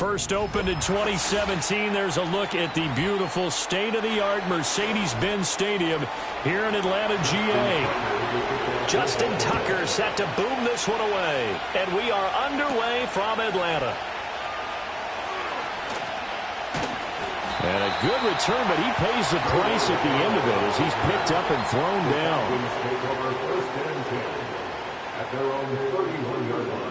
First opened in 2017. There's a look at the beautiful state-of-the-art Mercedes-Benz Stadium here in Atlanta, GA. Justin Tucker set to boom this one away. And we are underway from Atlanta. And a good return, but he pays the price at the end of it as he's picked up and thrown down. At their own 31-yard line.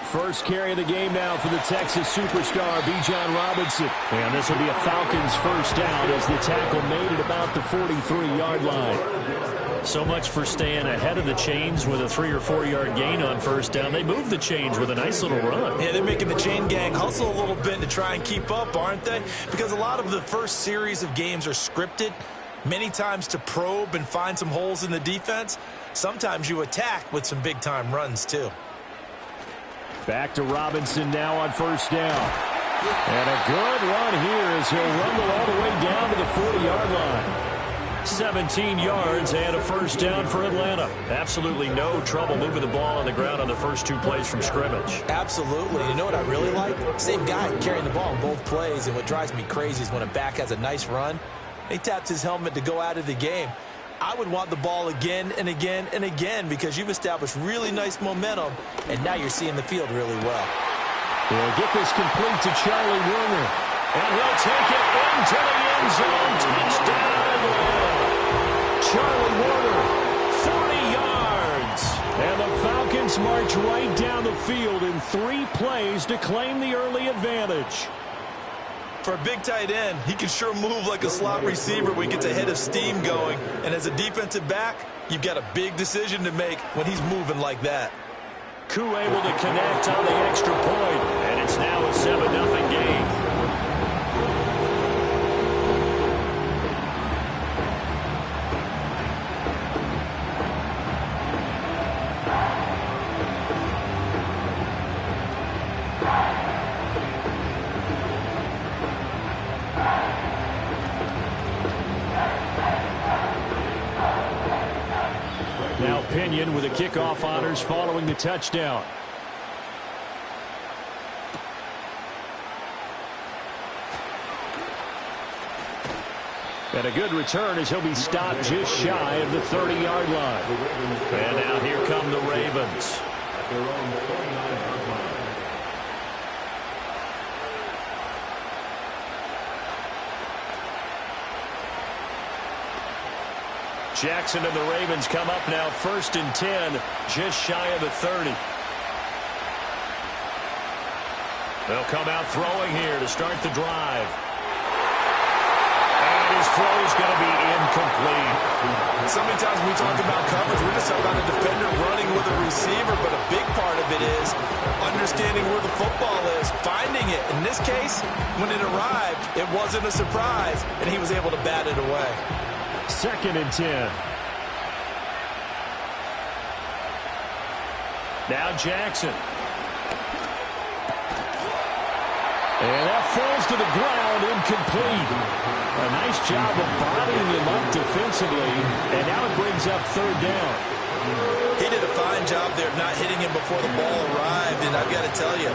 First carry of the game now for the Texas superstar, Bijan Robinson. And this will be a Falcons first down as the tackle made at about the 43-yard line. So much for staying ahead of the chains with a 3 or 4 yard gain on first down. They move the chains with a nice little run. Yeah, they're making the chain gang hustle a little bit to try and keep up, aren't they? Because a lot of the first series of games are scripted, many times to probe and find some holes in the defense. Sometimes you attack with some big-time runs, too. Back to Robinson now on first down. And a good run here as he'll rumble all the way down to the 40-yard line. 17 yards and a first down for Atlanta. Absolutely no trouble moving the ball on the ground on the first 2 plays from scrimmage. Absolutely. You know what I really like? Same guy carrying the ball in both plays, and what drives me crazy is when a back has a nice run, he taps his helmet to go out of the game. I would want the ball again and again and again because you've established really nice momentum, and now you're seeing the field really well. We'll get this complete to Charlie Woerner, and he'll take it into the end zone. Touchdown! Charlie Woerner, 40 yards. And the Falcons march right down the field in 3 plays to claim the early advantage. For a big tight end, he can sure move like a slot receiver when he gets a head of steam going. And as a defensive back, you've got a big decision to make when he's moving like that. Koo able to connect on the extra point, and it's now a 7-0 game. Now Pinion with the kickoff honors following the touchdown. And a good return as he'll be stopped just shy of the 30-yard line. And now here come the Ravens. Jackson and the Ravens come up now 1st and 10, just shy of the 30. They'll come out throwing here to start the drive. And his throw is going to be incomplete. So many times when we talk about coverage, we're just talking about a defender running with a receiver, but a big part of it is understanding where the football is, finding it. In this case, when it arrived, it wasn't a surprise, and he was able to bat it away. 2nd and 10. Now Jackson. And that falls to the ground, incomplete. A nice job of bodying him up defensively, and now it brings up 3rd down. He did a fine job there of not hitting him before the ball arrived, and I've got to tell you,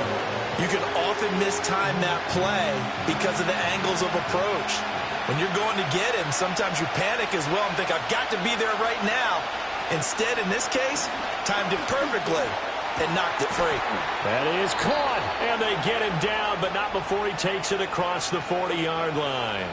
you can often mistime that play because of the angles of approach. When you're going to get him, sometimes you panic as well and think, I've got to be there right now. Instead, in this case, timed it perfectly and knocked it free. That is caught, and they get him down, but not before he takes it across the 40-yard line.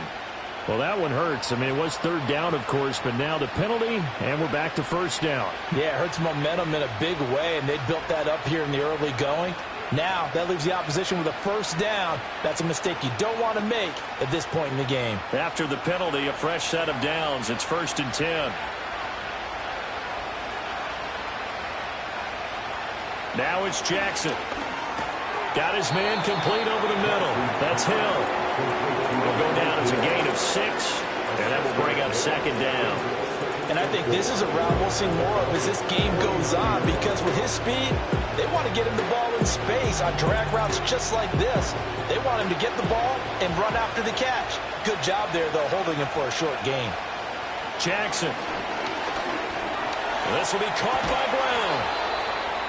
Well, that one hurts. I mean, it was 3rd down, of course, but now the penalty, and we're back to 1st down. Yeah, it hurts momentum in a big way, and they built that up here in the early going. Now, that leaves the opposition with a 1st down. That's a mistake you don't want to make at this point in the game. After the penalty, a fresh set of downs. It's 1st and 10. Now it's Jackson. Got his man complete over the middle. That's Hill. Will go down as a gain of 6, and that will bring up 2nd down. And I think this is a route we'll see more of as this game goes on, because with his speed, they want to get him the ball in space on drag routes just like this. They want him to get the ball and run after the catch. Good job there, though, holding him for a short gain. Jackson. This will be caught by Brown.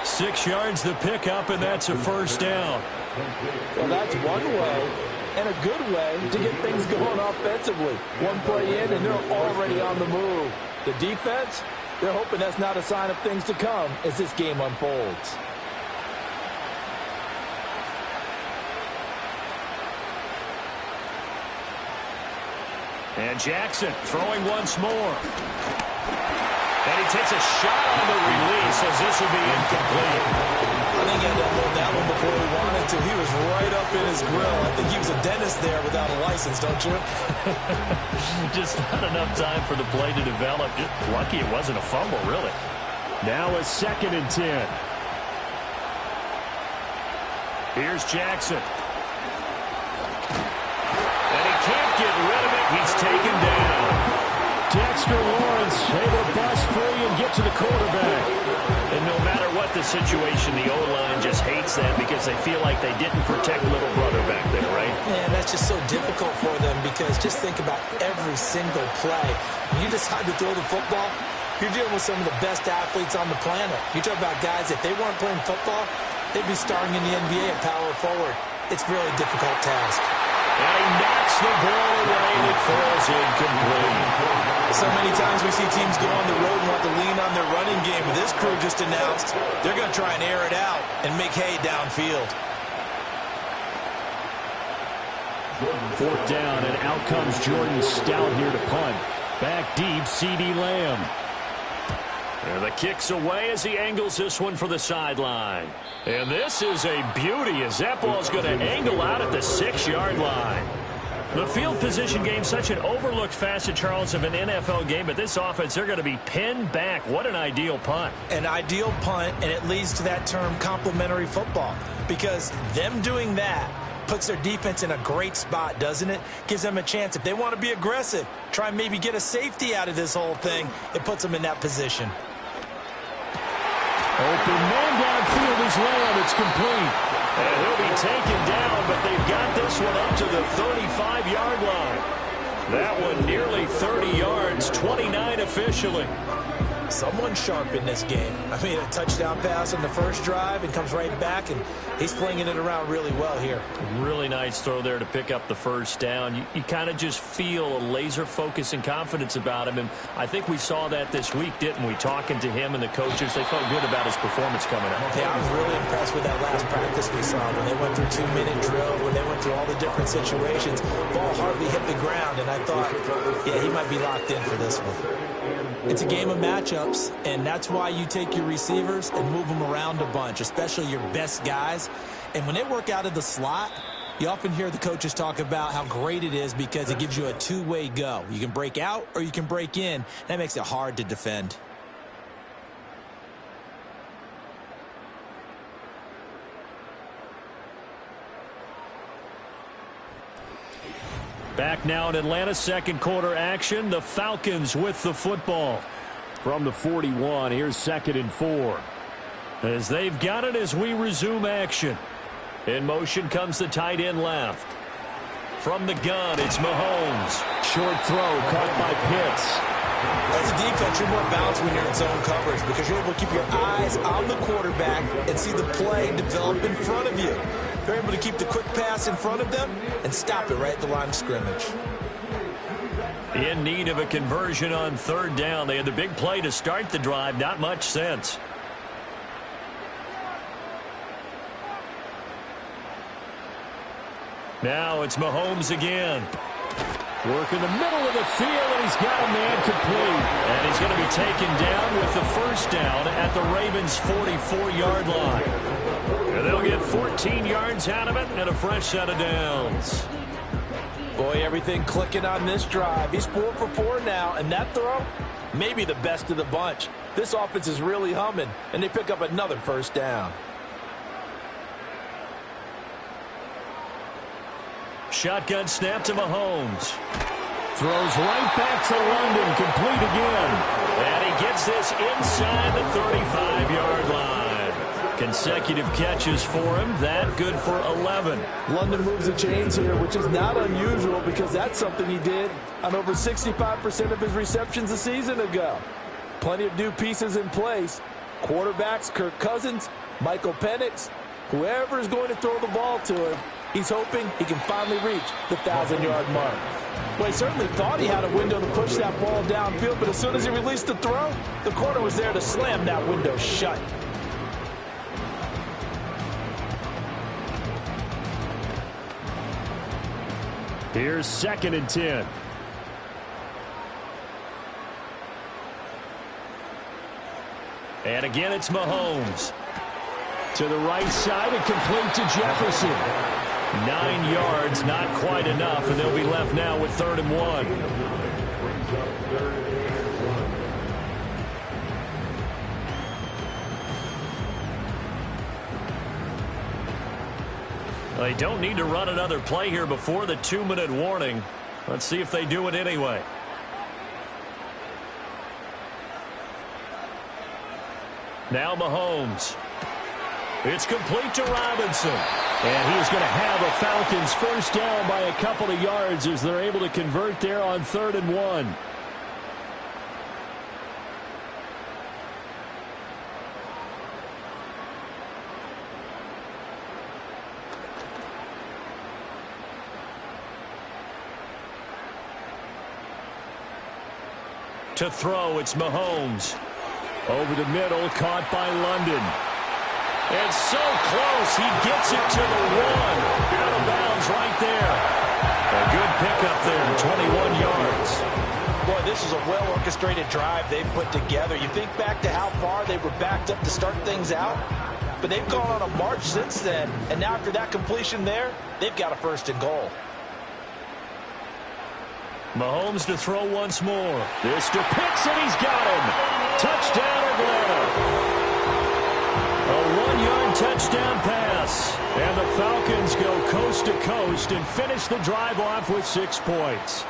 6 yards the pickup, and that's a first down. Well, that's one way, and a good way, to get things going offensively. One play in, and they're already on the move. The defense, they're hoping that's not a sign of things to come as this game unfolds. And Jackson throwing once more. And he takes a shot on the release as this will be incomplete. I think he had to hold that one before he wanted to. He was right up in his grill. I think he was a dentist there without a license, don't you? Just not enough time for the play to develop. Just lucky it wasn't a fumble, really. Now a 2nd and 10. Here's Jackson. And he can't get rid of it. He's taken down. Dexter Lawrence able to bust free and get to the quarterback. And no matter what the situation, the O-line just hates them because they feel like they didn't protect little brother back there, right? Man, that's just so difficult for them because just think about every single play. When you decide to throw the football, you're dealing with some of the best athletes on the planet. You talk about guys, if they weren't playing football, they'd be starring in the NBA at power forward. It's a really difficult task. And he knocks the ball away and it falls incomplete. So many times we see teams go on the road and want to lean on their running game. But this crew just announced they're going to try and air it out and make hay downfield. 4th down, and out comes Jordan Stout here to punt. Back deep, CeeDee Lamb. And the kick's away as he angles this one for the sideline. And this is a beauty as that ball's going to angle out at the 6-yard line. The field position game, such an overlooked facet, Charles, of an NFL game, but this offense, they're going to be pinned back. What an ideal punt. An ideal punt, and it leads to that term complementary football, because them doing that puts their defense in a great spot, doesn't it? Gives them a chance. If they want to be aggressive, try and maybe get a safety out of this whole thing, it puts them in that position. Open man downfield is Lamb. It's complete. And he'll be taken down, but they've got this one up to the 35-yard line. That one nearly 30 yards, 29 officially. Someone sharp in this game. I mean, a touchdown pass on the first drive and comes right back, and he's flinging it around really well here. Really nice throw there to pick up the first down. You kind of just feel a laser focus and confidence about him, and I think we saw that this week, didn't we? Talking to him and the coaches, they felt good about his performance coming up. Yeah, I was really impressed with that last practice we saw when they went through 2-minute drill, when they went through all the different situations. Ball hardly hit the ground, and I thought, yeah, he might be locked in for this one. It's a game of matchups, and that's why you take your receivers and move them around a bunch, especially your best guys. And when they work out of the slot, you often hear the coaches talk about how great it is because it gives you a two-way go. You can break out or you can break in. That makes it hard to defend. Back now in Atlanta, second quarter action. The Falcons with the football. From the 41, here's 2nd and 4. As they've got it as we resume action. In motion comes the tight end left. From the gun, it's Mahomes. Short throw caught by Pitts. As a defense, you're more balanced when you're in zone coverage because you're able to keep your eyes on the quarterback and see the play develop in front of you. They're able to keep the quick pass in front of them and stop it right at the line of scrimmage. In need of a conversion on 3rd down. They had the big play to start the drive. Not much sense. Now it's Mahomes again. Work in the middle of the field, and he's got a man complete. And he's going to be taken down with the first down at the Ravens' 44-yard line. And they'll get 14 yards out of it and a fresh set of downs. Boy, everything clicking on this drive. He's 4 for 4 now, and that throw, maybe the best of the bunch. This offense is really humming, and they pick up another first down. Shotgun snap to Mahomes. Throws right back to London, complete again. And he gets this inside the 35-yard line. Consecutive catches for him. That good for 11. London moves the chains here, which is not unusual because that's something he did on over 65% of his receptions a season ago. Plenty of new pieces in place, Quarterbacks, Kirk Cousins, Michael Penix, whoever is going to throw the ball to him, he's hoping he can finally reach the 1,000-yard mark. Well, he certainly thought he had a window to push that ball downfield, but as soon as he released the throw, the corner was there to slam that window shut. Here's 2nd and 10. And again, it's Mahomes. To the right side and complete to Jefferson. 9 yards, not quite enough, and they'll be left now with 3rd and 1. They don't need to run another play here before the 2-minute warning. Let's see if they do it anyway. Now Mahomes. It's complete to Robinson. And he's going to have a Falcons first down by a couple of yards as they're able to convert there on 3rd and 1. To throw, it's Mahomes. Over the middle, caught by London. And so close, he gets it to the 1. Out of bounds right there. A good pickup there, 21 yards. Boy, this is a well-orchestrated drive they've put together. You think back to how far they were backed up to start things out, but they've gone on a march since then. And now after that completion there, they've got a 1st and goal. Mahomes to throw once more. This to Pitts, and he's got him. Touchdown, Atlanta. A 1-yard touchdown pass. And the Falcons go coast to coast and finish the drive off with 6 points.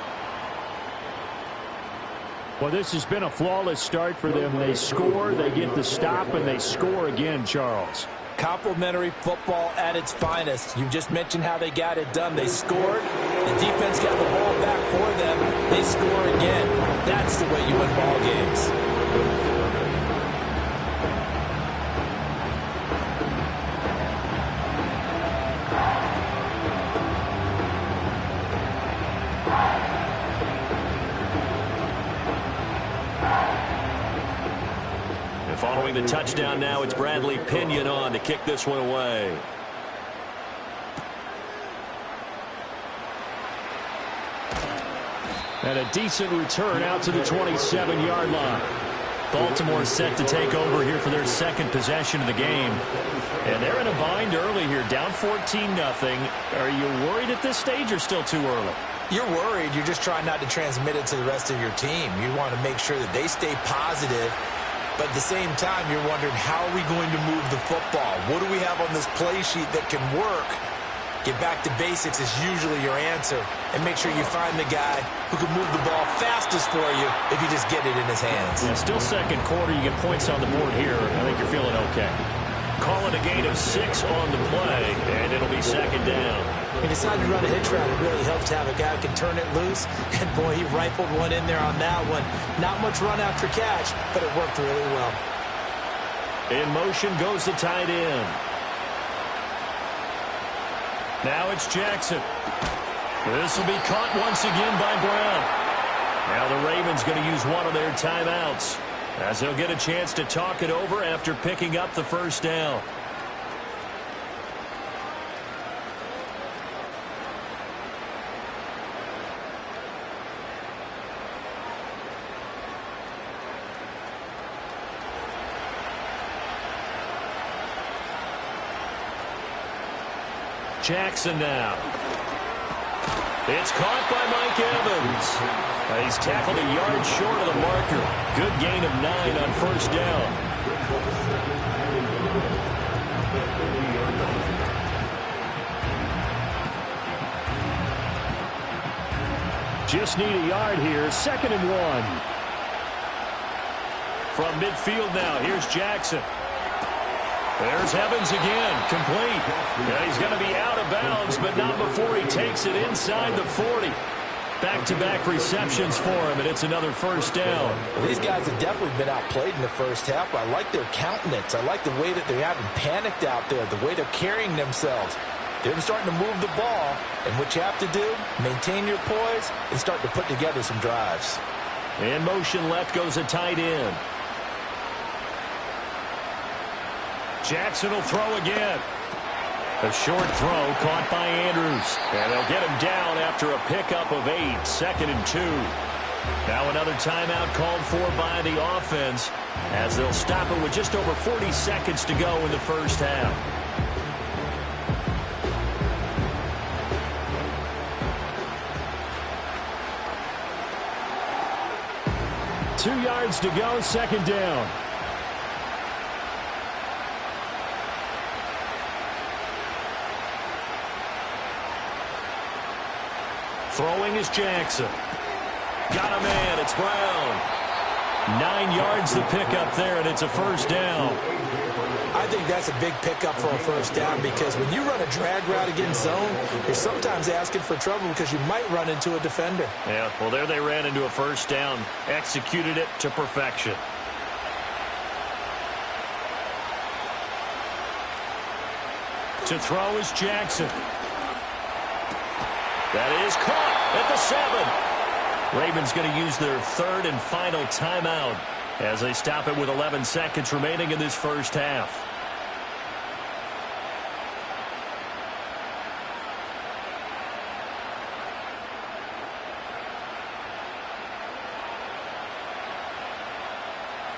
Well, this has been a flawless start for them. They score, they get the stop, and they score again, Charles. Complimentary football at its finest. You just mentioned how they got it done. They scored. The defense got the ball back for them. They score again. That's the way you win ball games. Following the touchdown now, it's Bradley Pinion on to kick this one away. And a decent return out to the 27-yard line. Baltimore set to take over here for their 2nd possession of the game. And they're in a bind early here, down 14-0. Are you worried at this stage or still too early? You're worried. You're just trying not to transmit it to the rest of your team. You want to make sure that they stay positive. But at the same time, you're wondering, how are we going to move the football? What do we have on this play sheet that can work? Get back to basics is usually your answer. And make sure you find the guy who can move the ball fastest for you if you just get it in his hands. Yeah, still 2nd quarter. You get points on the board here. I think you're feeling okay. Call it a gain of 6 on the play, and it'll be 2nd down. He decided to run a hitch route. It really helps to have a guy who can turn it loose. And, boy, he rifled one in there on that one. Not much run after catch, but it worked really well. In motion goes the tight end. Now it's Jackson. This will be caught once again by Brown. Now the Ravens going to use one of their timeouts, as they'll get a chance to talk it over after picking up the 1st down. Jackson now. It's caught by Mike Evans. He's tackled a yard short of the marker. Good gain of 9 on 1st down. Just need a yard here. 2nd and 1. From midfield now, here's Jackson. There's Evans again, complete. Yeah, he's going to be out of bounds, but not before he takes it inside the 40. Back-to-back receptions for him, and it's another first down. Well, these guys have definitely been outplayed in the first half. I like their countenance. I like the way that they haven't panicked out there, the way they're carrying themselves. They're starting to move the ball, and what you have to do, maintain your poise and start to put together some drives. In motion left goes a tight end. Jackson will throw again. A short throw caught by Andrews. And they'll get him down after a pickup of 8, 2nd and 2. Now another timeout called for by the offense as they'll stop it with just over 40 seconds to go in the first half. Two yards to go, second down. Throwing is Jackson. Got a man. It's Brown. 9 yards to pick up there, and it's a first down. I think that's a big pickup for a first down because when you run a drag route against zone, you're sometimes asking for trouble because you might run into a defender. Yeah, well, there they ran into a first down. Executed it to perfection. To throw is Jackson. That is caught at the 7. Ravens going to use their third and final timeout as they stop it with 11 seconds remaining in this first half.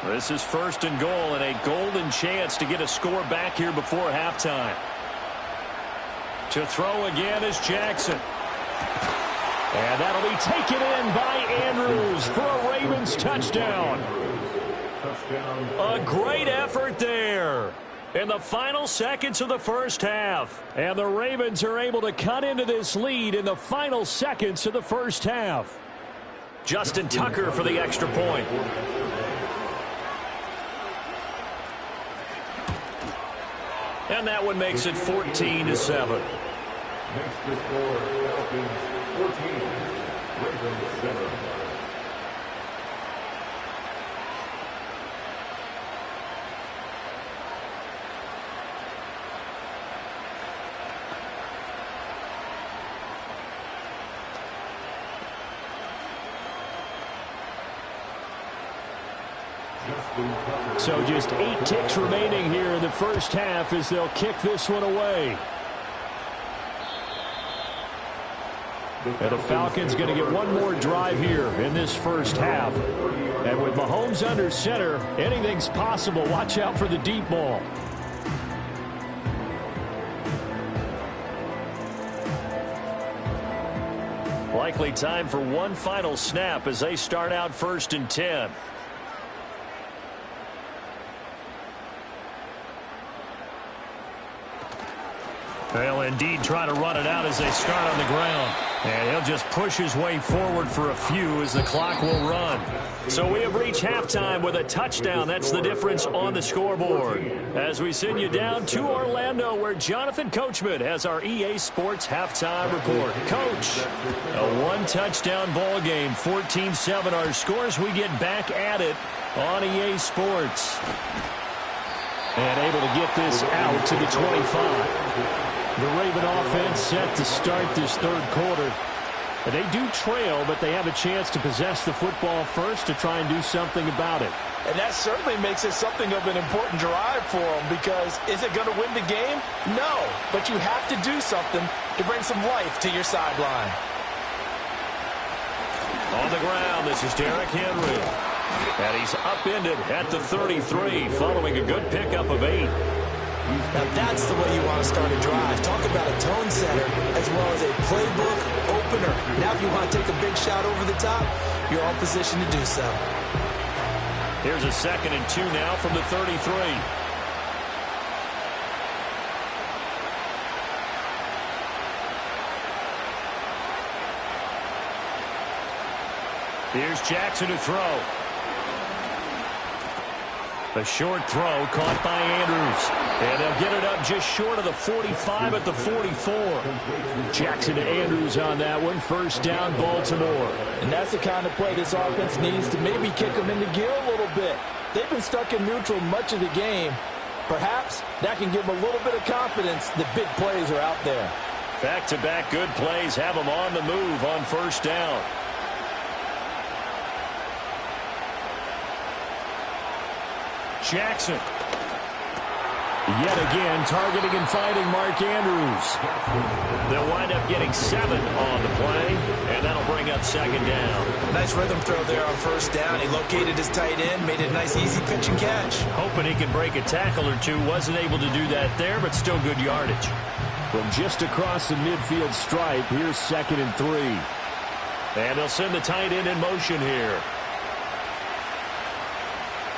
This is first and goal and a golden chance to get a score back here before halftime. To throw again is Jackson. And that'll be taken in by Andrews for a Ravens touchdown. A great effort there in the final seconds of the first half. And the Ravens are able to cut into this lead in the final seconds of the first half. Justin Tucker for the extra point. And that one makes it 14-7. Next to score, Falcons 14, Ravens 7. So just 8 ticks remaining here in the first half as they'll kick this one away. And the Falcons going to get one more drive here in this first half. And with Mahomes under center, anything's possible. Watch out for the deep ball. Likely time for one final snap as they start out 1st and 10. They'll indeed try to run it out as they start on the ground. And he'll just push his way forward for a few as the clock will run. So we have reached halftime with a touchdown. That's the difference on the scoreboard. As we send you down to Orlando where Jonathan Coachman has our EA Sports halftime report. Coach, a one-touchdown ball game, 14-7 our scores. We get back at it on EA Sports. And able to get this out to the 25. The Raven offense set to start this third quarter. They do trail, but they have a chance to possess the football first to try and do something about it. And that certainly makes it something of an important drive for them because is it going to win the game? No, but you have to do something to bring some life to your sideline. On the ground, this is Derrick Henry. And he's upended at the 33 following a good pickup of 8. Now that's the way you want to start a drive. Talk about a tone setter as well as a playbook opener. Now if you want to take a big shot over the top, you're all positioned to do so. Here's a 2nd and 2 now from the 33. Here's Jackson to throw. A short throw caught by Andrews. And they'll get it up just short of the 45 at the 44. Jackson to Andrews on that one. First down, Baltimore. And that's the kind of play this offense needs to maybe kick them into gear a little bit. They've been stuck in neutral much of the game. Perhaps that can give them a little bit of confidence that big plays are out there. Back-to-back good plays have them on the move on first down. Jackson. Yet again, targeting and finding Mark Andrews. They'll wind up getting 7 on the play, and that'll bring up second down. Nice rhythm throw there on first down. He located his tight end, made it a nice, easy pitch and catch. Hoping he could break a tackle or two. Wasn't able to do that there, but still good yardage. From just across the midfield stripe, here's 2nd and 3. And they'll send the tight end in motion here.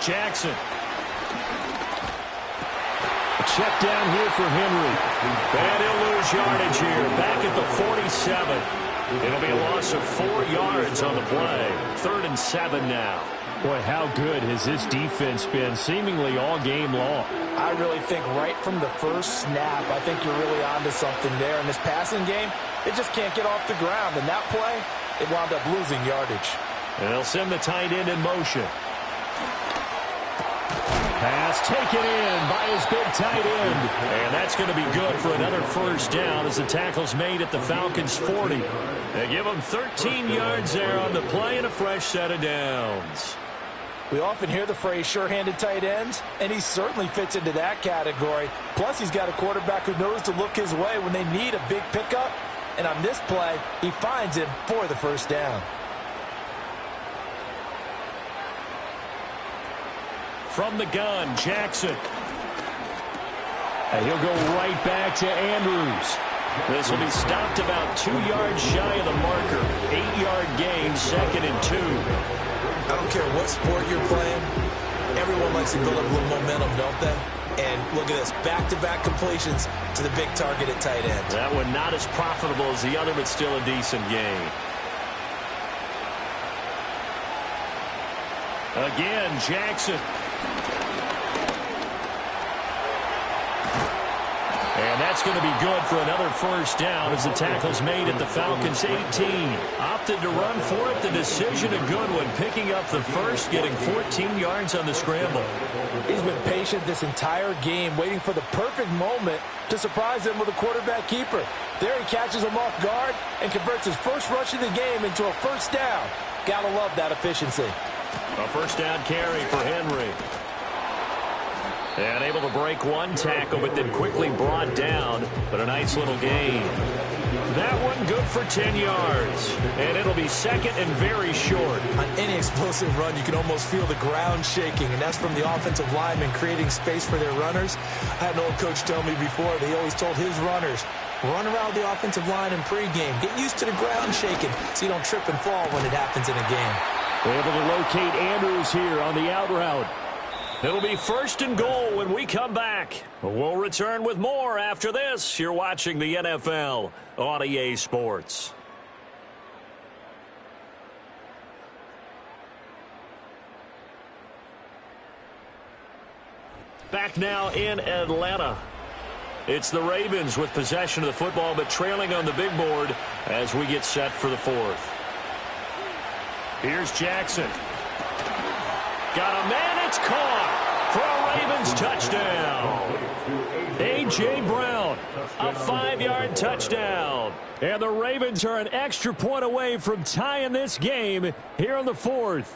Jackson. Check down here for Henry. And he'll lose yardage here. Back at the 47. It'll be a loss of 4 yards on the play. 3rd and 7 now. Boy, how good has this defense been seemingly all game long? I really think right from the first snap, I think you're really onto something there. In this passing game, it just can't get off the ground. And that play, it wound up losing yardage. And they'll send the tight end in motion. Pass taken in by his big tight end. And that's going to be good for another first down as the tackle's made at the Falcons' 40. They give him 13 yards there on the play and a fresh set of downs. We often hear the phrase sure-handed tight ends, and he certainly fits into that category. Plus, he's got a quarterback who knows to look his way when they need a big pickup. And on this play, he finds him for the first down. From the gun, Jackson. And he'll go right back to Andrews. This will be stopped about 2 yards shy of the marker. 8-yard gain, 2nd and 2. I don't care what sport you're playing. Everyone likes to build up a little momentum, don't they? And look at this, back-to-back completions to the big target at tight end. That one not as profitable as the other, but still a decent gain. Again, Jackson. And that's going to be good for another first down as the tackle's made at the Falcons' 18. Opted to run for it. The decision a good one. Picking up the first, getting 14 yards on the scramble. He's been patient this entire game, waiting for the perfect moment to surprise him with a quarterback keeper. There he catches him off guard and converts his first rush of the game into a first down. Gotta love that efficiency. A first down carry for Henry. And able to break one tackle, but then quickly brought down. But a nice little gain. That one good for 10 yards. And it'll be 2nd and very short. On any explosive run, you can almost feel the ground shaking, and that's from the offensive linemen creating space for their runners. I had an old coach tell me before, he always told his runners, run around the offensive line in pregame. Get used to the ground shaking so you don't trip and fall when it happens in a game. Able to locate Andrews here on the out route. It'll be 1st and goal when we come back. We'll return with more after this. You're watching the NFL on EA Sports. Back now in Atlanta. It's the Ravens with possession of the football, but trailing on the big board as we get set for the 4th. Here's Jackson. Got a man, it's caught for a Ravens touchdown. A.J. Brown, a 5-yard touchdown. And the Ravens are an extra point away from tying this game here in the 4th.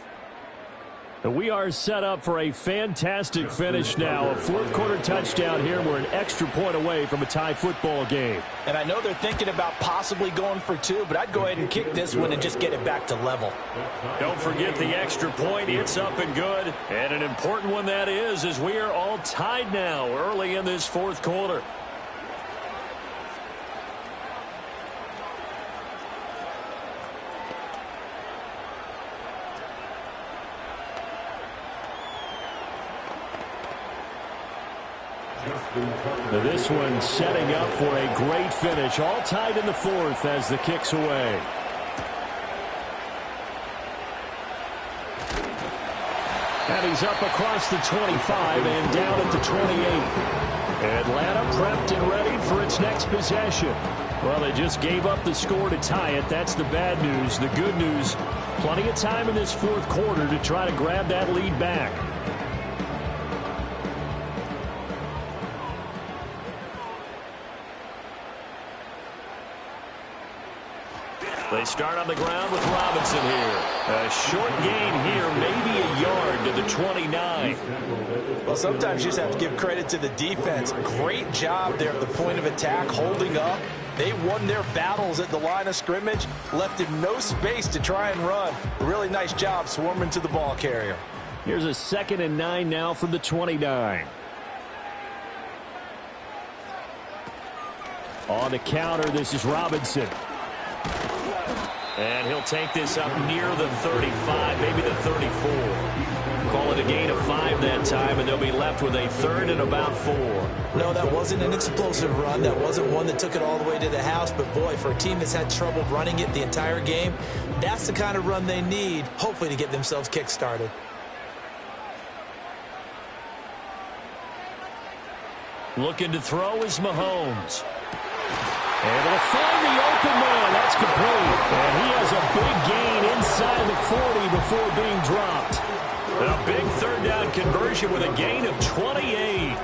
And we are set up for a fantastic finish now. A 4th quarter touchdown here. We're an extra point away from a tie football game. And I know they're thinking about possibly going for 2, but I'd go ahead and kick this one and just get it back to level. Don't forget the extra point. It's up and good. And an important one that is, as we are all tied now early in this 4th quarter. Now this one setting up for a great finish. All tied in the 4th as the kick's away. And he's up across the 25 and down at the 28. Atlanta prepped and ready for its next possession. Well, they just gave up the score to tie it. That's the bad news. The good news, plenty of time in this fourth quarter to try to grab that lead back. They start on the ground with Robinson here. A short gain here, maybe a yard to the 29. Well, sometimes you just have to give credit to the defense. Great job there at the point of attack, holding up. They won their battles at the line of scrimmage, left him no space to try and run. Really nice job swarming to the ball carrier. Here's a 2nd and 9 now from the 29. On the counter, this is Robinson. And he'll take this up near the 35, maybe the 34. Call it a gain of 5 that time, and they'll be left with a 3rd and about 4. No, that wasn't an explosive run. That wasn't one that took it all the way to the house. But, boy, for a team that's had trouble running it the entire game, that's the kind of run they need, hopefully, to get themselves kick-started. Looking to throw is Mahomes. Able to find the open man. That's complete. And he has a big gain inside the 40 before being dropped. A big 3rd down conversion with a gain of 28.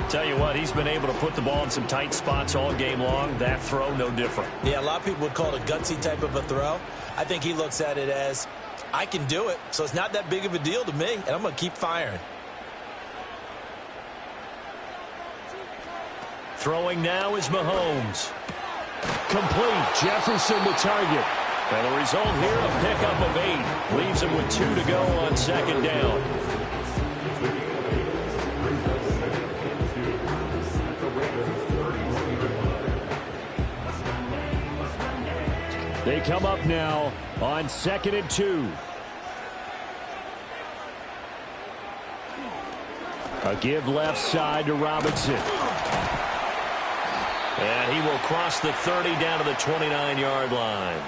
Tell you what, he's been able to put the ball in some tight spots all game long. That throw, no different. Yeah, a lot of people would call it a gutsy type of a throw. I think he looks at it as, I can do it, so it's not that big of a deal to me, and I'm going to keep firing. Throwing now is Mahomes. Complete. Jefferson the target. And the result here, a pickup of 8. Leaves him with 2 to go on 2nd down. They come up now on 2nd and 2. A give left side to Robinson. And he will cross the 30 down to the 29-yard line.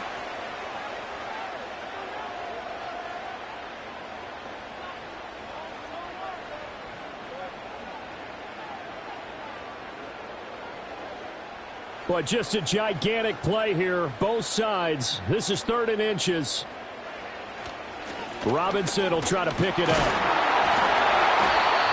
But just a gigantic play here, both sides. This is 3rd and inches. Robinson will try to pick it up.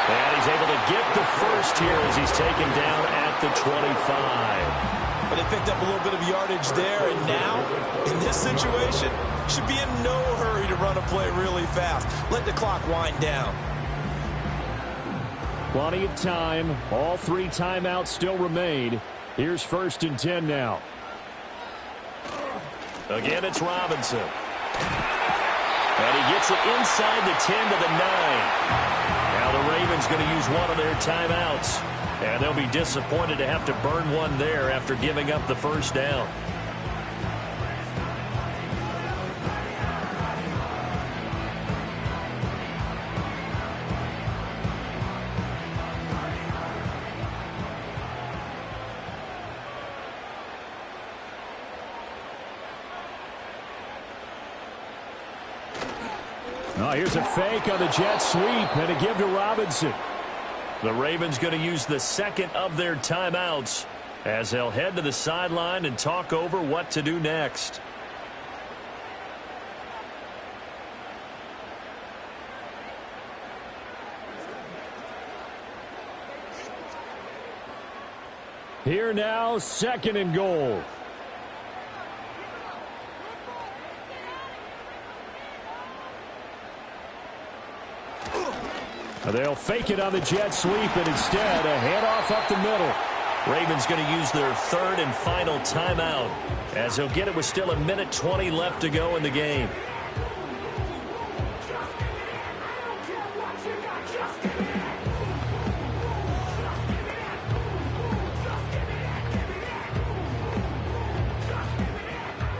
And he's able to get the first here as he's taken down at the 25. But they picked up a little bit of yardage there, and now, in this situation, should be in no hurry to run a play really fast. Let the clock wind down. Plenty of time. All 3 timeouts still remain. Here's 1st and 10 now. Again, it's Robinson. And he gets it inside the 10 to the 9. Now the Ravens going to use one of their timeouts. And they'll be disappointed to have to burn one there after giving up the 1st down. Here's a fake on the jet sweep and a give to Robinson. The Ravens going to use the 2nd of their timeouts as they'll head to the sideline and talk over what to do next. Here now, 2nd and goal. They'll fake it on the jet sweep, and instead a handoff up the middle. Ravens going to use their 3rd and final timeout as they'll get it with still 1:20 left to go in the game.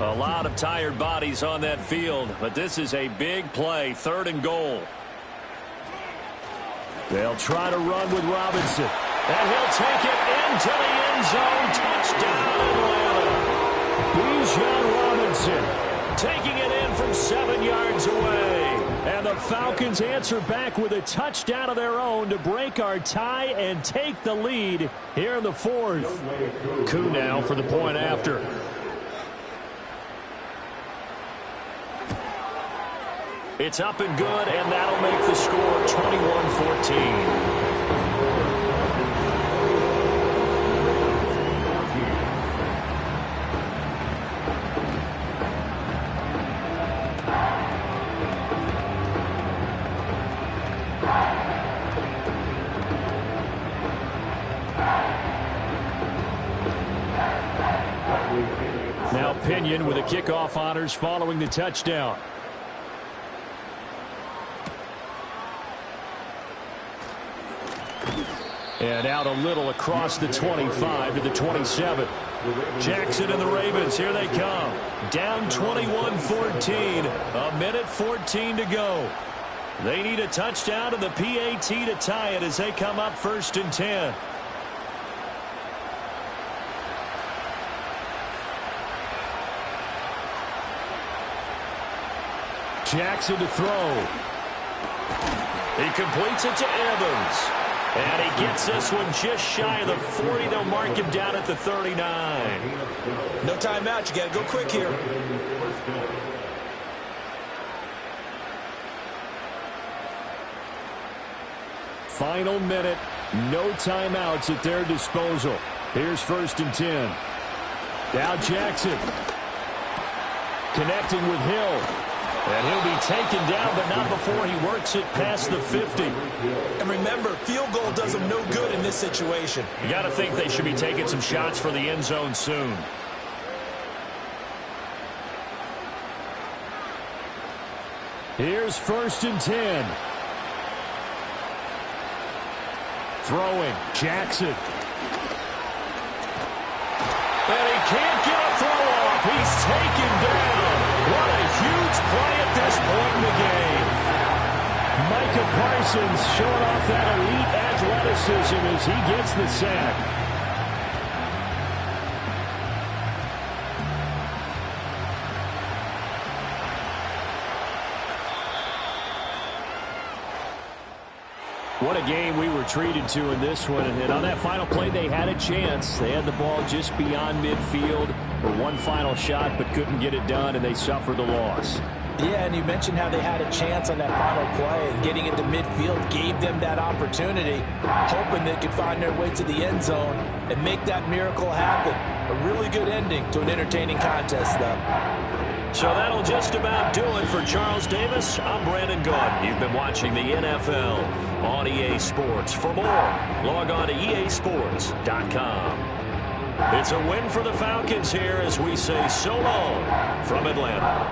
A lot of tired bodies on that field, but this is a big play, 3rd and goal. They'll try to run with Robinson. And he'll take it into the end zone. Touchdown, Atlanta. Bijan Robinson taking it in from 7 yards away. And the the Falcons answer back with a touchdown of their own to break our tie and take the lead here in the fourth. Koo now for the point after. It's up and good, and that'll make the score 21-14. Now Pinion with the kickoff honors following the touchdown. And out a little across the 25 to the 27. Jackson and the Ravens, here they come. Down 21-14, a minute 14 to go. They need a touchdown to the PAT to tie it as they come up 1st and 10. Jackson to throw. He completes it to Evans. And he gets this one just shy of the 40. They'll mark him down at the 39. No timeout. You got to go quick here. Final minute. No timeouts at their disposal. Here's 1st and 10. Now Jackson. Connecting with Hill. And he'll be taken down, but not before he works it past the 50. And remember, field goal does them no good in this situation. You got to think they should be taking some shots for the end zone soon. Here's 1st and 10. Throwing, Jackson. And he can't get a throw off. He's taken down. What a huge play at this point in the game. Micah Parsons showing off that elite athleticism as he gets the sack. What a game we were treated to in this one. And on that final play, they had a chance. They had the ball just beyond midfield for one final shot, but couldn't get it done, and they suffered the loss. Yeah, and you mentioned how they had a chance on that final play, and getting into midfield gave them that opportunity, hoping they could find their way to the end zone and make that miracle happen. A really good ending to an entertaining contest, though. So that'll just about do it for Charles Davis. I'm Brandon Gaudin. You've been watching the NFL on EA Sports. For more, log on to easports.com. It's a win for the Falcons here as we say so long from Atlanta.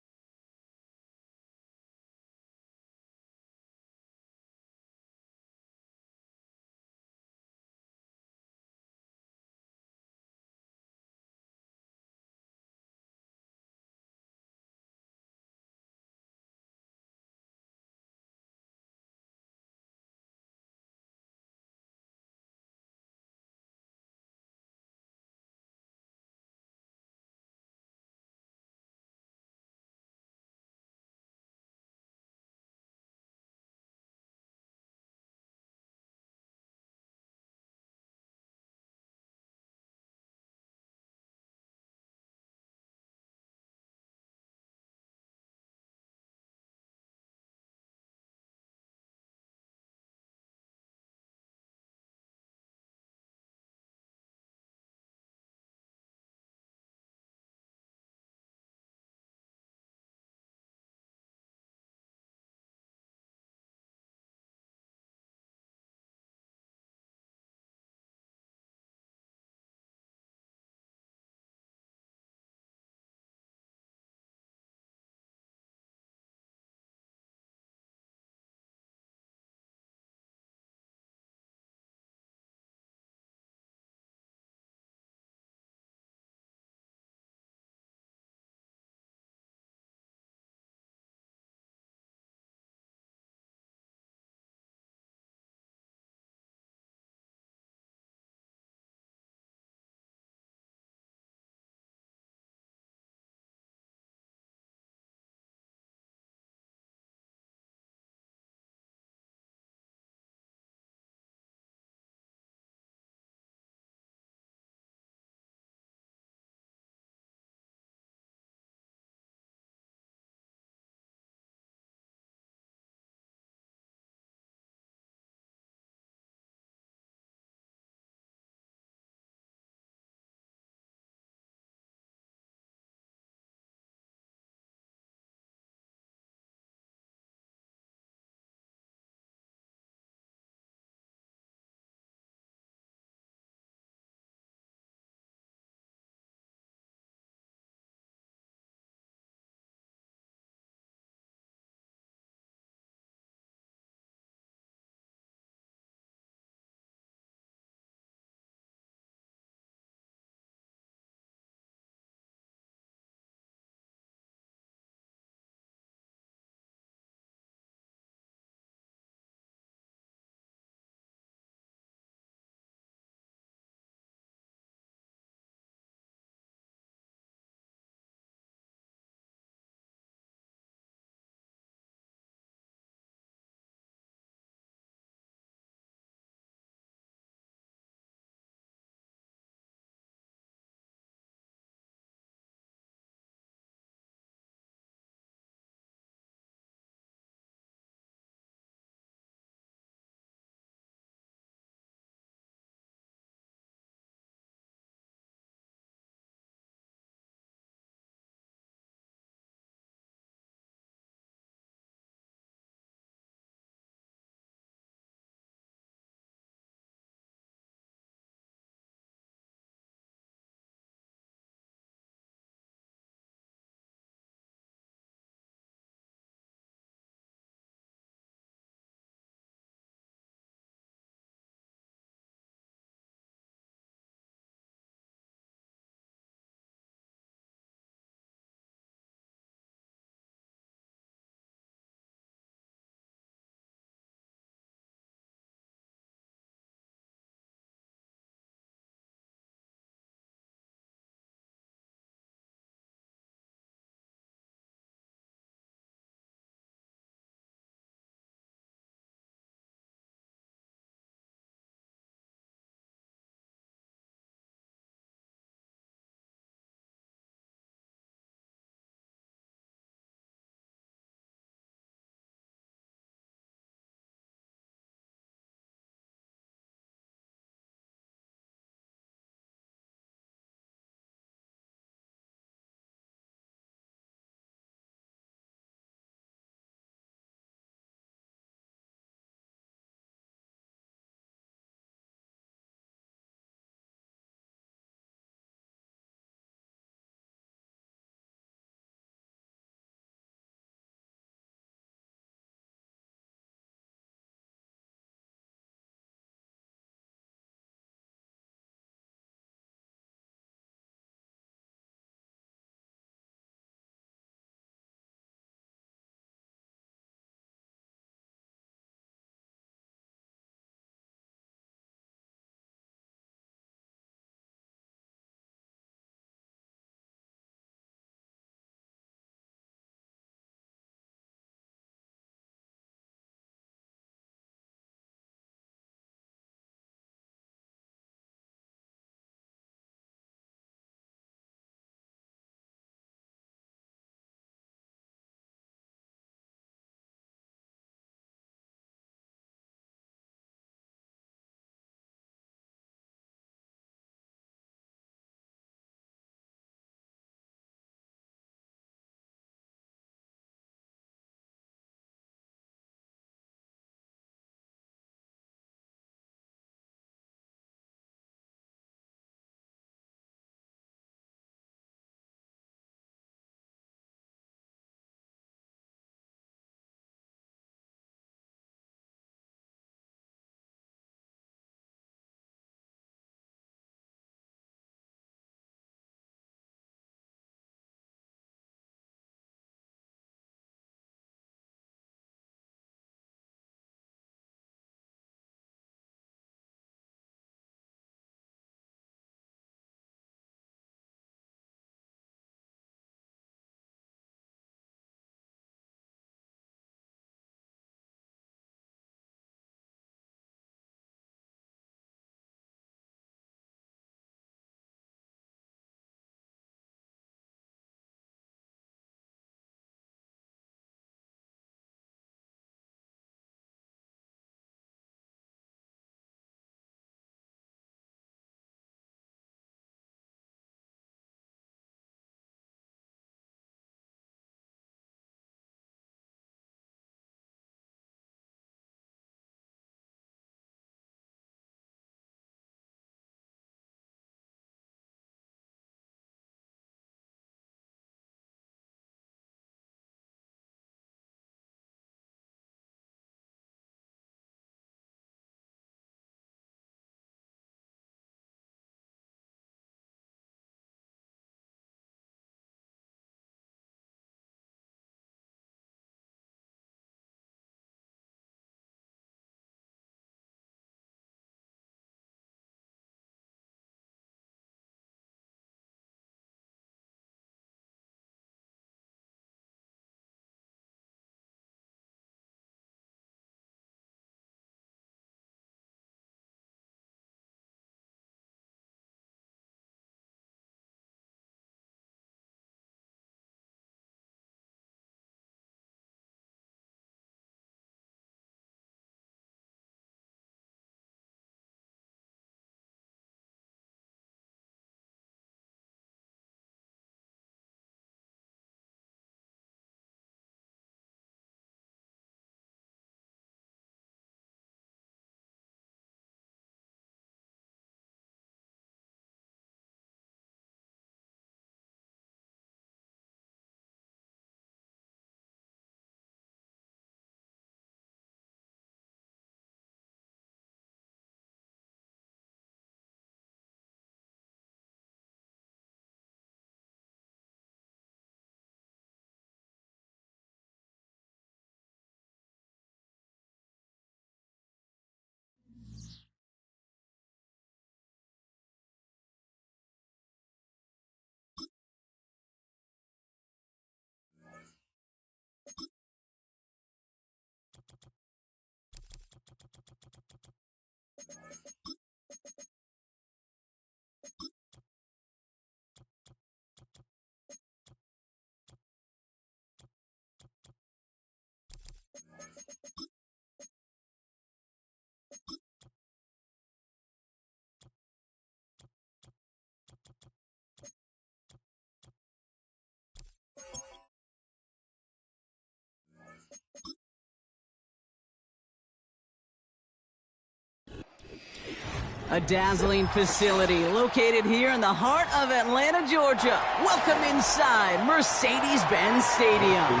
A dazzling facility located here in the heart of Atlanta, Georgia. Welcome inside Mercedes-Benz Stadium.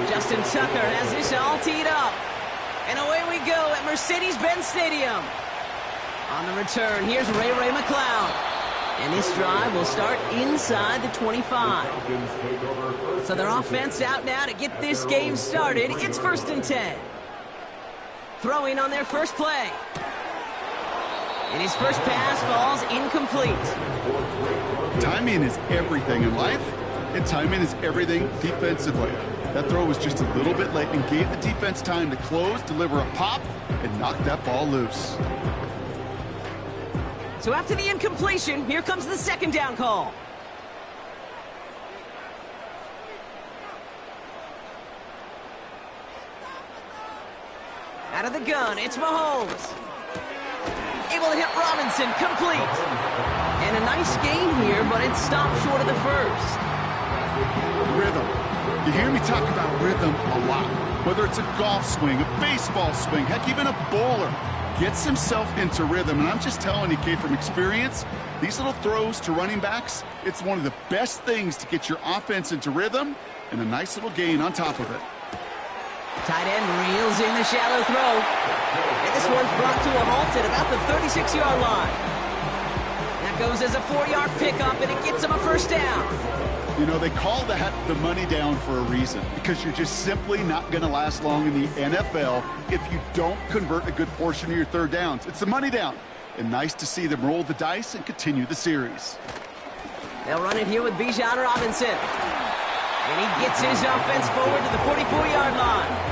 Justin Tucker has this all teed up. And away we go at Mercedes-Benz Stadium. On the return, here's Ray McCloud. And this drive will start inside the 25. So their offense out now to get this game started. It's 1st and 10. Throwing on their first play. And his first pass falls incomplete. Timing is everything in life, and timing is everything defensively. That throw was just a little bit late and gave the defense time to close, deliver a pop, and knock that ball loose. So after the incompletion, here comes the 2nd down call. Out of the gun, it's Mahomes. Able to hit Robinson, complete. And a nice gain here, but it stopped short of the first. Rhythm. You hear me talk about rhythm a lot. Whether it's a golf swing, a baseball swing, heck, even a bowler gets himself into rhythm. And I'm just telling you, Kate, from experience, these little throws to running backs, it's one of the best things to get your offense into rhythm, and a nice little gain on top of it. Tight end reels in the shallow throw. And this one's brought to a halt at about the 36-yard line. That goes as a 4-yard pickup, and it gets him a first down. You know, they call that the money down for a reason, because you're just simply not going to last long in the NFL if you don't convert a good portion of your third downs. It's the money down. And nice to see them roll the dice and continue the series. They'll run it here with Bijan Robinson. And he gets his offense forward to the 44-yard line.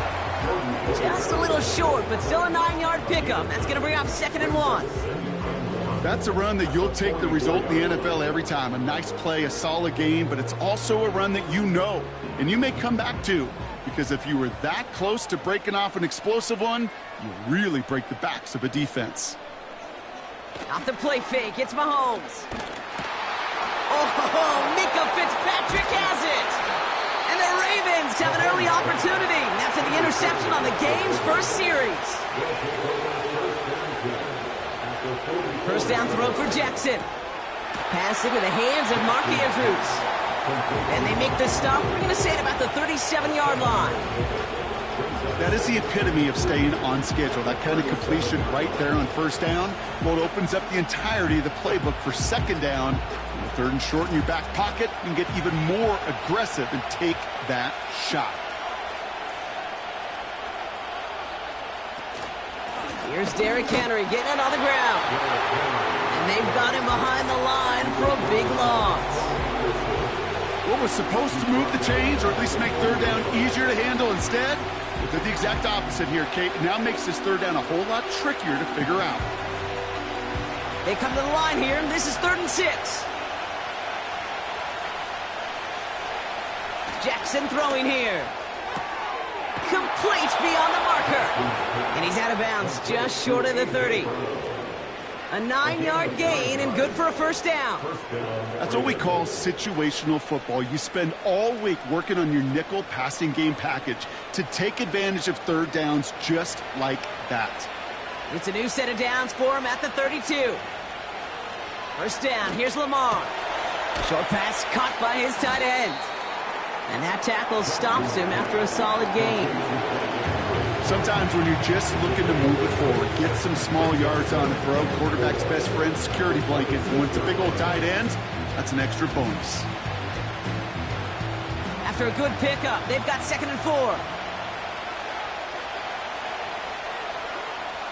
Just a little short, but still a 9-yard pickup. That's going to bring up 2nd and 1. That's a run that you'll take the result in the NFL every time. A nice play, a solid game, but it's also a run that you know, and you may come back to, because if you were that close to breaking off an explosive one, you really break the backs of a defense. Off the play fake, it's Mahomes. Oh, Mika Fitzpatrick has it. And the Ravens have an early opportunity. That's the interception on the game's first series. First down throw for Jackson. Pass into the hands of Mark Andrews. And they make the stop. We're going to say it about the 37-yard line. That is the epitome of staying on schedule. That kind of completion right there on first down. Well, it opens up the entirety of the playbook for 2nd down. 3rd and short in your back pocket. You can get even more aggressive and take that shot. Here's Derrick Henry getting it on the ground. And they've got him behind the line for a big loss. What was supposed to move the chains, or at least make 3rd down easier to handle, instead did the exact opposite here, Kate. It now makes this 3rd down a whole lot trickier to figure out. They come to the line here, and this is 3rd and 6. Jackson throwing here. Complete beyond the marker. And he's out of bounds just short of the 30. A 9-yard gain and good for a first down. That's what we call situational football. You spend all week working on your nickel passing game package to take advantage of 3rd downs just like that. It's a new set of downs for him at the 32. First down, here's Lamar. Short pass caught by his tight end. And that tackle stops him after a solid gain. Sometimes when you're just looking to move it forward, get some small yards on the throw, quarterback's best friend, security blanket. When it's a big old tight end, that's an extra bonus. After a good pickup, they've got 2nd and 4.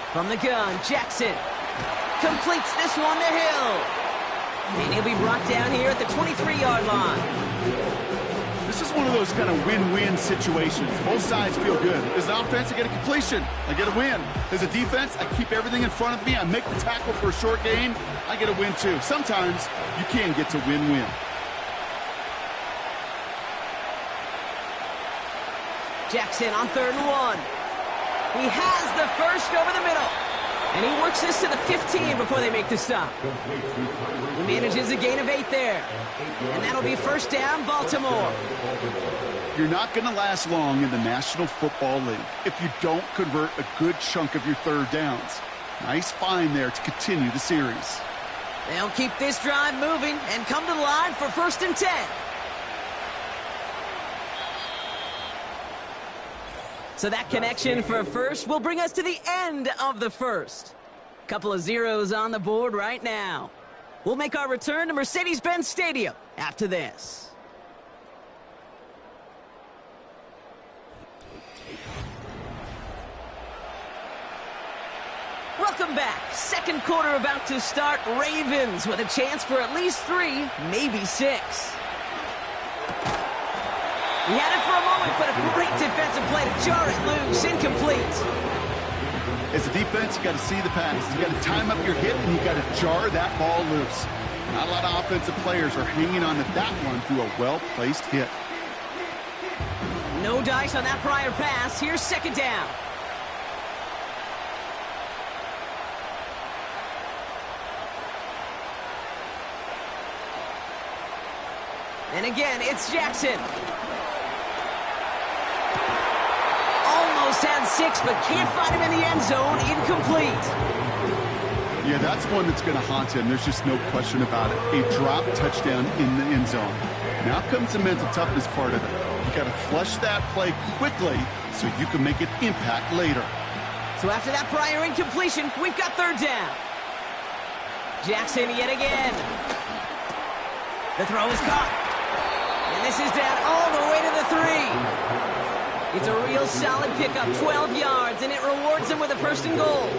From the gun, Jackson completes this one to Hill. And he'll be brought down here at the 23-yard line. This is one of those kind of win-win situations. Both sides feel good. As an offense, I get a completion. I get a win. As a defense, I keep everything in front of me. I make the tackle for a short gain. I get a win, too. Sometimes you can get to win-win. Jackson on 3rd and 1. He has the first over the middle. And he works this to the 15 before they make the stop. He manages a gain of 8 there. And that'll be first down, Baltimore. You're not going to last long in the National Football League if you don't convert a good chunk of your 3rd downs. Nice find there to continue the series. They'll keep this drive moving and come to the line for 1st and 10. So that connection for first will bring us to the end of the first. Couple of zeros on the board right now. We'll make our return to Mercedes-Benz Stadium after this. Welcome back. Second quarter about to start. Ravens with a chance for at least 3, maybe 6. He had it for a moment, but a great defensive play to jar it loose. Incomplete. As a defense, you got to see the pass. You got to time up your hit, and you got to jar that ball loose. Not a lot of offensive players are hanging on to that one through a well-placed hit. No dice on that prior pass. Here's 2nd down. And again, it's Jackson. Almost had 6, but can't find him in the end zone. Incomplete. Yeah, that's one that's going to haunt him. There's just no question about it. A drop touchdown in the end zone. Now comes the mental toughness part of it. You got to flush that play quickly so you can make an impact later. So after that prior incompletion, we've got 3rd down. Jackson yet again. The throw is caught. And this is down all the way to the 3. It's a real solid pickup, 12 yards, and it rewards them with a 1st and goal.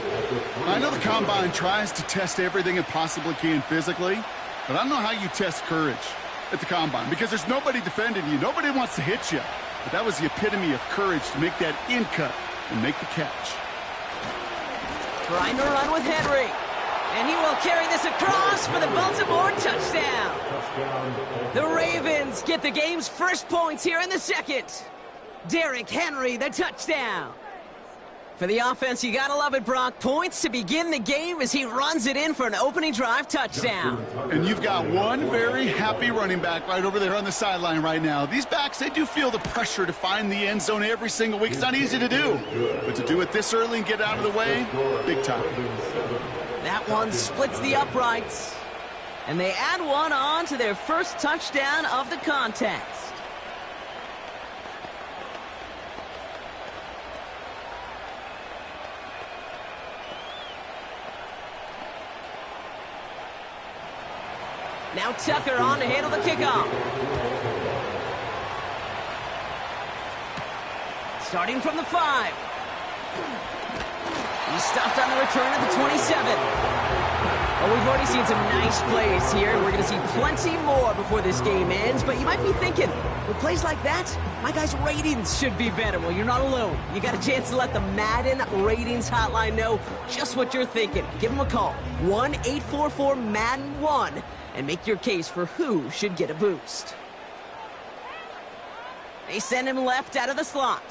I know the Combine tries to test everything it possibly can physically, but I don't know how you test courage at the Combine because there's nobody defending you. Nobody wants to hit you. But that was the epitome of courage to make that in cut and make the catch. Trying to run with Henry. And he will carry this across for the Baltimore touchdown. The Ravens get the game's first points here in the second. Derrick Henry, the touchdown. For the offense, you gotta love it, Brock. Points to begin the game as he runs it in for an opening drive touchdown. And you've got one very happy running back right over there on the sideline right now. These backs, they do feel the pressure to find the end zone every single week. It's not easy to do. But to do it this early and get out of the way, big time. That one splits the uprights. And they add one on to their first touchdown of the contest. Now Tucker on to handle the kickoff. Starting from the 5. He's stopped on the return at the 27. Well, we've already seen some nice plays here, and we're going to see plenty more before this game ends. But you might be thinking, with plays like that, my guys' ratings should be better. Well, you're not alone. You got a chance to let the Madden Ratings Hotline know just what you're thinking. Give them a call, 1-844-MADDEN-1, and make your case for who should get a boost. They send him left out of the slot.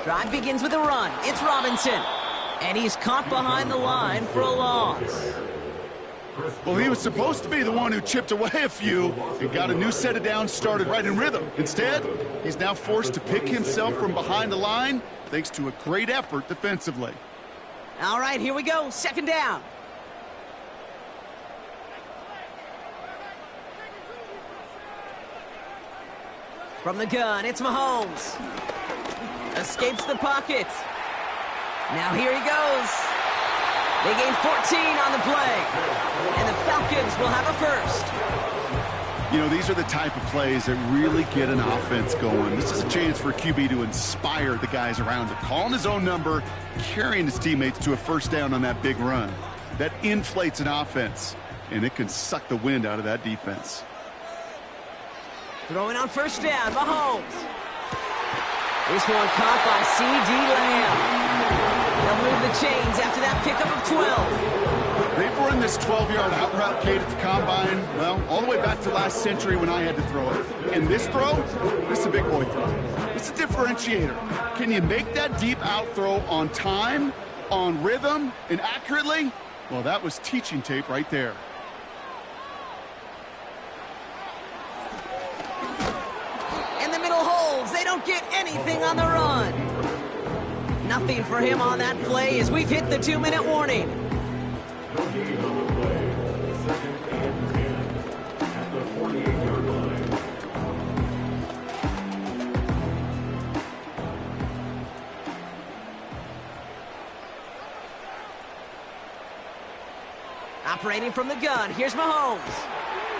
Drive begins with a run. It's Robinson. And he's caught behind the line for a loss. Well, he was supposed to be the one who chipped away a few and got a new set of downs started right in rhythm. Instead, he's now forced to pick himself from behind the line thanks to a great effort defensively. All right, here we go. 2nd down. From the gun, it's Mahomes. Escapes the pocket. Now here he goes. They gain 14 on the play. And the Falcons will have a first. You know, these are the type of plays that really get an offense going. This is a chance for a QB to inspire the guys around him. Calling his own number, carrying his teammates to a 1st down on that big run. That inflates an offense, and it can suck the wind out of that defense. Throwing on 1st down, Mahomes. This one caught by C.D. Lamb. They'll move the chains after that pickup of 12. They've run this 12-yard out route, Kate, at the Combine, well, all the way back to last century when I had to throw it. And this throw, this is a big boy throw. It's a differentiator. Can you make that deep out throw on time, on rhythm, and accurately? Well, that was teaching tape right there. They don't get anything on the run. Nothing for him on that play as we've hit the 2-minute warning. No gain on the play. Second and 10 at the 48-yard line. Operating from the gun, here's Mahomes.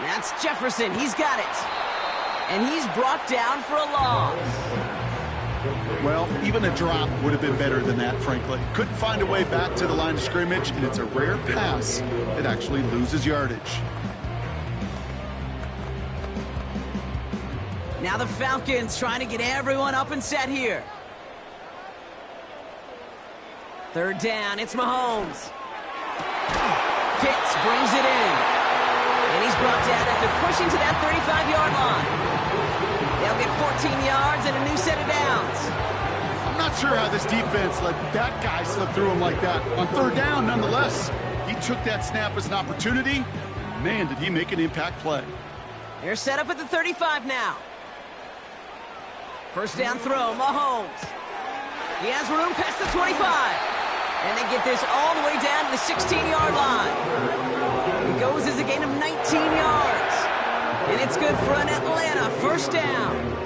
That's Jefferson, he's got it. And he's brought down for a loss. Well, even a drop would have been better than that, frankly. Couldn't find a way back to the line of scrimmage, and it's a rare pass that actually loses yardage. Now the Falcons trying to get everyone up and set here. Third down, it's Mahomes. Pitts brings it in. And he's brought down after pushing to that 35-yard line. They'll get 14 yards and a new set of downs. I'm not sure how this defense let that guy slip through him like that. On third down, nonetheless, he took that snap as an opportunity. Man, did he make an impact play. They're set up at the 35 now. First down throw, Mahomes. He has room past the 25. And they get this all the way down to the 16-yard line. He goes as a gain of 19 yards. And it's good for an Atlanta first down.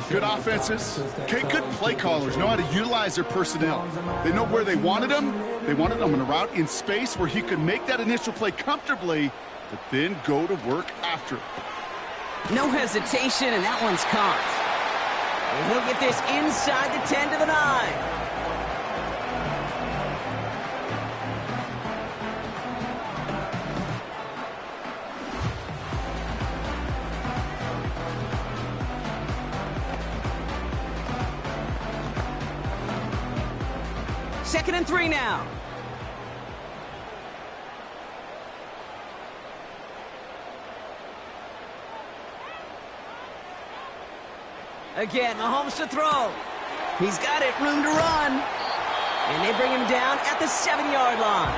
Good offenses. Okay, good play callers know how to utilize their personnel. They know where they wanted him. They wanted him in a route in space where he could make that initial play comfortably, but then go to work after it. No hesitation, and that one's caught. And he'll get this inside the 10 to the 9. Second and 3 now. Again, Mahomes to throw. He's got it, room to run. And they bring him down at the 7-yard line.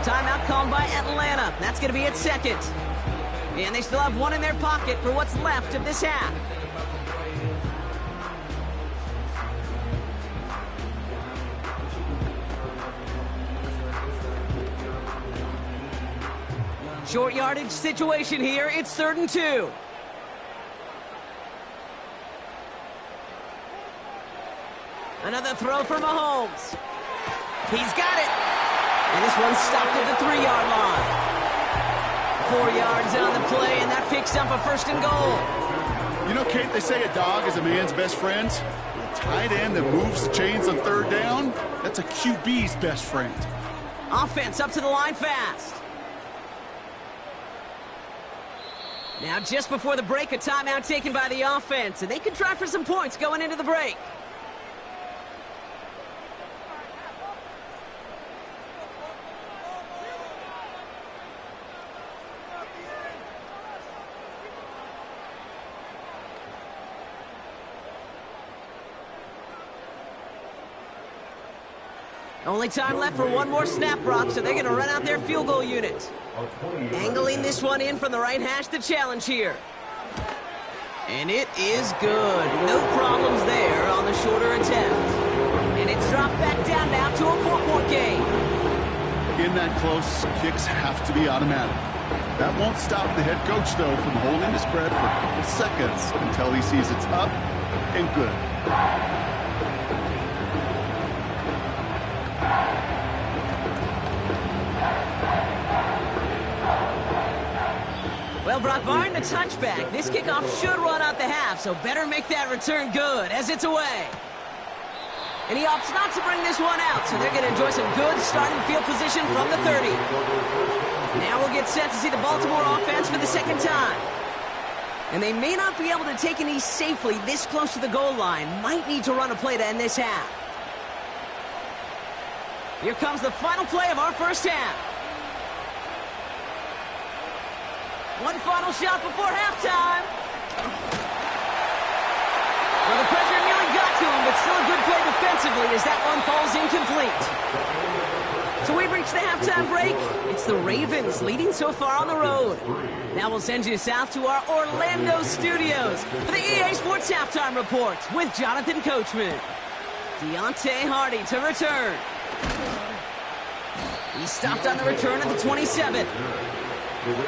Timeout called by Atlanta. That's going to be at second. And they still have one in their pocket for what's left of this half. Short yardage situation here. It's 3rd and 2. Another throw for Mahomes. He's got it. And this one's stopped at the 3-yard line. 4 yards on the play, and that picks up a 1st and goal. You know, Kate, they say a dog is a man's best friend. A tight end that moves the chains on third down, that's a QB's best friend. Offense up to the line fast. Now, just before the break, a timeout taken by the offense, and they can try for some points going into the break. Only time left for one more snap, Brock, so they're going to run out their field goal unit. Angling this one in from the right hash, the challenge here. And it is good. No problems there on the shorter attempt. And it's dropped back down now to a 4-point game. In that close, kicks have to be automatic. That won't stop the head coach, though, from holding his breath for a couple seconds until he sees it's up and good. Well, Brock, barring the touchback, this kickoff should run out the half, so better make that return good as it's away. And he opts not to bring this one out, so they're going to enjoy some good starting field position from the 30. Now we'll get set to see the Baltimore offense for the second time. And they may not be able to take an knee safely this close to the goal line. Might need to run a play to end this half. Here comes the final play of our first half. One final shot before halftime. Well, the pressure nearly got to him, but still a good play defensively as that one falls incomplete. So we've reached the halftime break. It's the Ravens leading so far on the road. Now we'll send you south to our Orlando studios for the EA Sports Halftime Report with Jonathan Coachman. Deontay Hardy to return. He stopped on the return at the 27.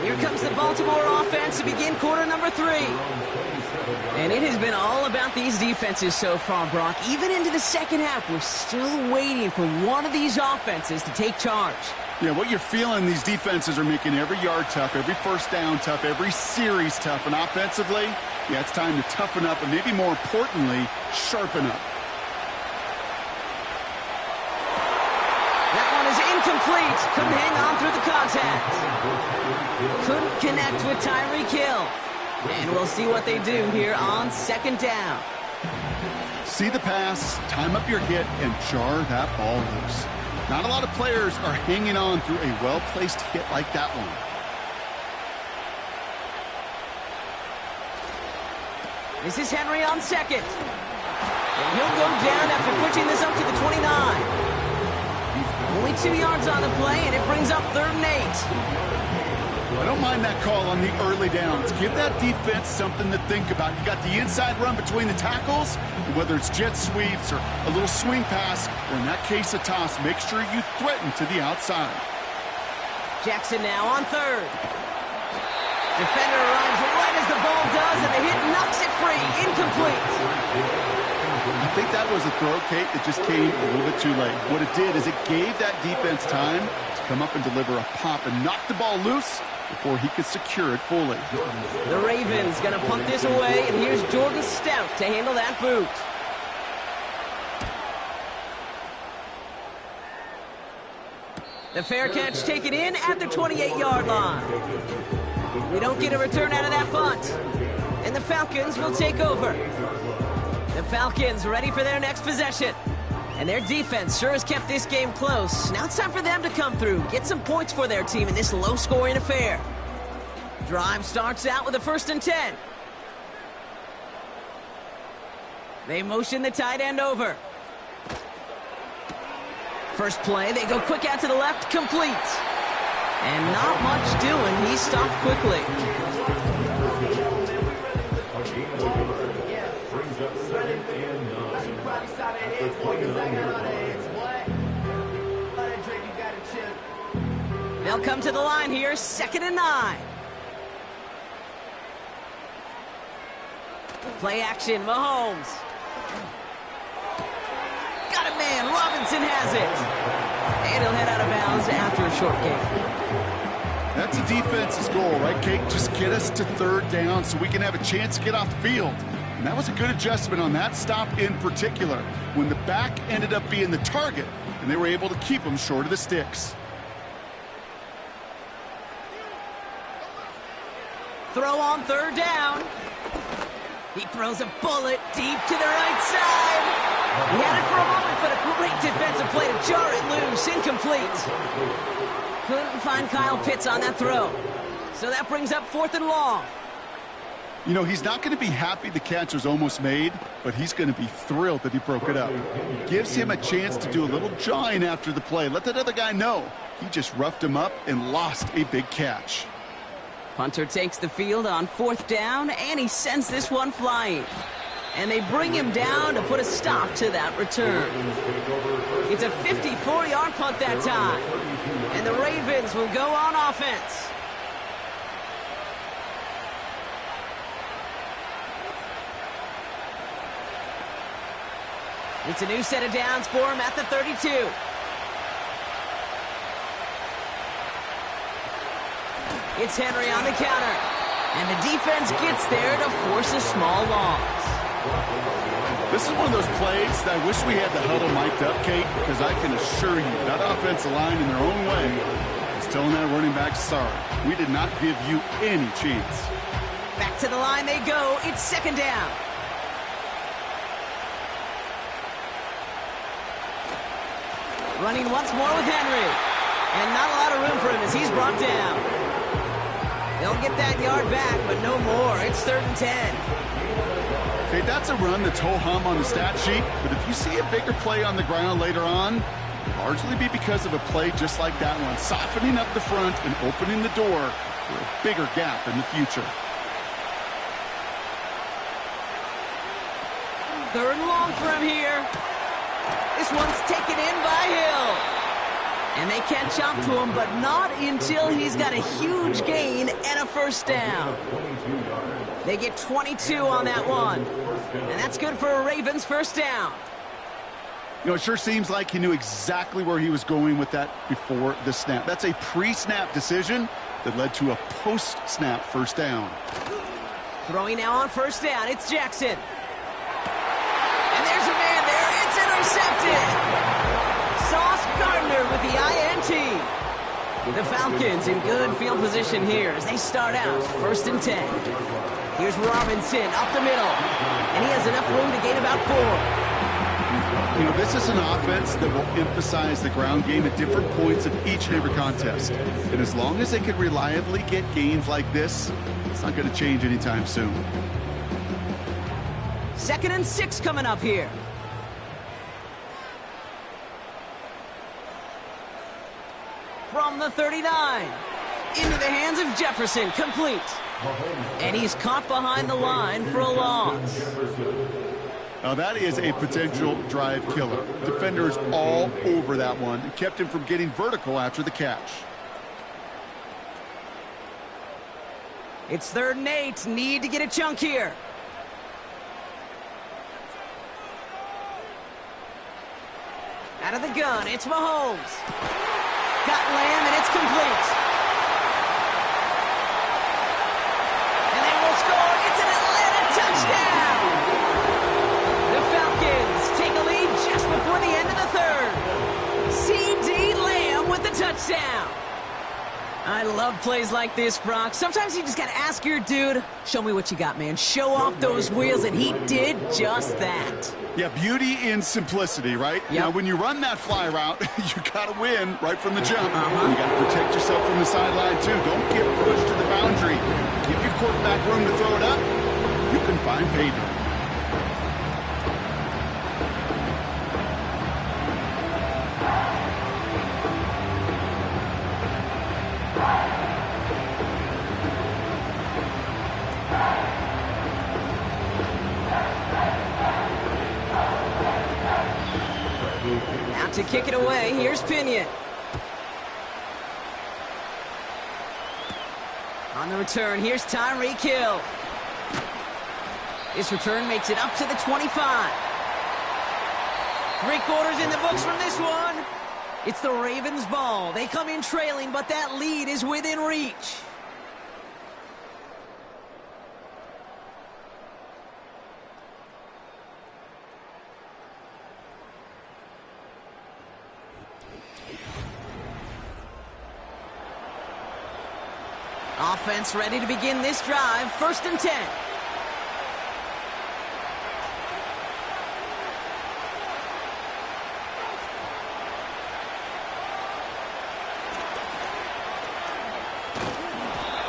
Here comes the Baltimore offense to begin quarter number 3. And it has been all about these defenses so far, Brock. Even into the second half, we're still waiting for one of these offenses to take charge. Yeah, what you're feeling, these defenses are making every yard tough, every first down tough, every series tough. And offensively, yeah, it's time to toughen up and maybe more importantly, sharpen up. That one is incomplete. Couldn't hang on through the contact. Couldn't connect with Tyreek Hill. And we'll see what they do here on second down. See the pass, time up your hit, and jar that ball loose. Not a lot of players are hanging on through a well-placed hit like that one. This is Henry on second. And he'll go down after pushing this up to the 29. Only 2 yards on the play, and it brings up 3rd and 8. I don't mind that call on the early downs. Give that defense something to think about. You got the inside run between the tackles, and whether it's jet sweeps or a little swing pass, or in that case a toss, make sure you threaten to the outside. Jackson now on 3rd. Defender arrives right as the ball does, and the hit knocks it free. Incomplete. I think that was a throw, Kate, that just came a little bit too late. What it did is it gave that defense time to come up and deliver a pop and knock the ball loose before he could secure it fully. The Ravens going to punt this away, and here's Jordan Stout to handle that boot. The fair catch taken in at the 28-yard line. We don't get a return out of that punt, and the Falcons will take over. The Falcons ready for their next possession. And their defense sure has kept this game close. Now it's time for them to come through, get some points for their team in this low-scoring affair. Drive starts out with a 1st and 10. They motion the tight end over. First play, they go quick out to the left, complete. And not much doing, he stopped quickly. They'll come to the line here, 2nd and 9. Play action, Mahomes. Got a man, Robinson has it. And he'll head out of bounds after a short gain. That's a defense's goal, right, Kate? Just get us to 3rd down so we can have a chance to get off the field. And that was a good adjustment on that stop in particular, when the back ended up being the target, and they were able to keep him short of the sticks. Throw on 3rd down. He throws a bullet deep to the right side. He had it for a moment, but a great defensive play to jar it loose. Incomplete. Couldn't find Kyle Pitts on that throw. So that brings up 4th and long. You know, he's not going to be happy the catch was almost made, but he's going to be thrilled that he broke it up. Gives him a chance to do a little jawing after the play. Let that other guy know. He just roughed him up and lost a big catch. Punter takes the field on 4th down, and he sends this one flying. And they bring him down to put a stop to that return. It's a 54-yard punt that time. And the Ravens will go on offense. It's a new set of downs for him at the 32. It's Henry on the counter. And the defense gets there to force a small loss. This is one of those plays that I wish we had the huddle mic'd up, Kate, because I can assure you that offensive line in their own way is telling that running back, sorry, we did not give you any chance. Back to the line they go. It's 2nd down. Running once more with Henry. And not a lot of room for him as he's brought down. They'll get that yard back, but no more. It's 3rd and 10. Okay, that's a run that's ho-hum on the stat sheet, but if you see a bigger play on the ground later on, it'll largely be because of a play just like that one, softening up the front and opening the door for a bigger gap in the future. 3rd and long for him here. This one's taken in by Hill. And they catch up to him, but not until he's got a huge gain and a first down. They get 22 on that one. And that's good for a Ravens first down. You know, it sure seems like he knew exactly where he was going with that before the snap. That's a pre-snap decision that led to a post-snap first down. Throwing now on first down, it's Jackson. And there's a man there. It's intercepted. Sauce Gardner with the INT. The Falcons in good field position here as they start out first and 10. Here's Robinson up the middle. And he has enough room to gain about 4. You know, this is an offense that will emphasize the ground game at different points of each and every contest. And as long as they can reliably get gains like this, it's not going to change anytime soon. 2nd and 6 coming up here. From the 39. Into the hands of Jefferson. Complete. And he's caught behind the line for a loss. Now that is a potential drive killer. Defenders all over that one and kept him from getting vertical after the catch. It's 3rd and 8. Need to get a chunk here. Out of the gun, it's Mahomes. Got Lamb, and it's complete. And they will score. It's an Atlanta touchdown. The Falcons take a lead just before the end of the 3rd. C.D. Lamb with the touchdown. I love plays like this, Brock. Sometimes you just got to ask your dude, show me what you got, man. Show off those wheels, and he did just that. Yeah, beauty in simplicity, right? Yep. Now, when you run that fly route, you got to win right from the jump. You got to protect yourself from the sideline, too. Don't get pushed to the boundary. Give your quarterback room to throw it up. You can find pay dirt. Now to kick it away, here's Pinion. On the return, here's Tyreek Hill. This return makes it up to the 25. 3 quarters in the books from this one. It's the Ravens' ball. They come in trailing, but that lead is within reach. Offense ready to begin this drive. 1st and 10.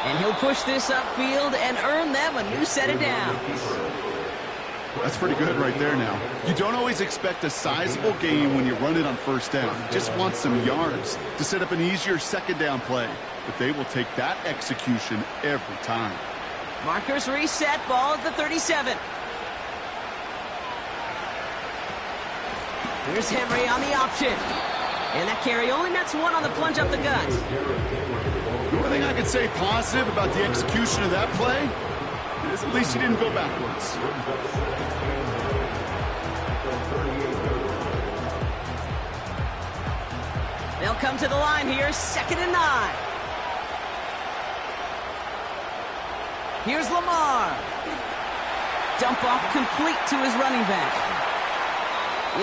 And he'll push this upfield and earn them a new set of downs. That's pretty good right there now. You don't always expect a sizable gain when you run it on 1st down. You just want some yards to set up an easier 2nd down play. But they will take that execution every time. Markers reset, ball at the 37. Here's Henry on the option. And that carry only nets 1 on the plunge up the gut. The only thing I can say positive about the execution of that play is at least he didn't go backwards. They'll come to the line here, 2nd and 9. Here's Lamar. Dump off complete to his running back.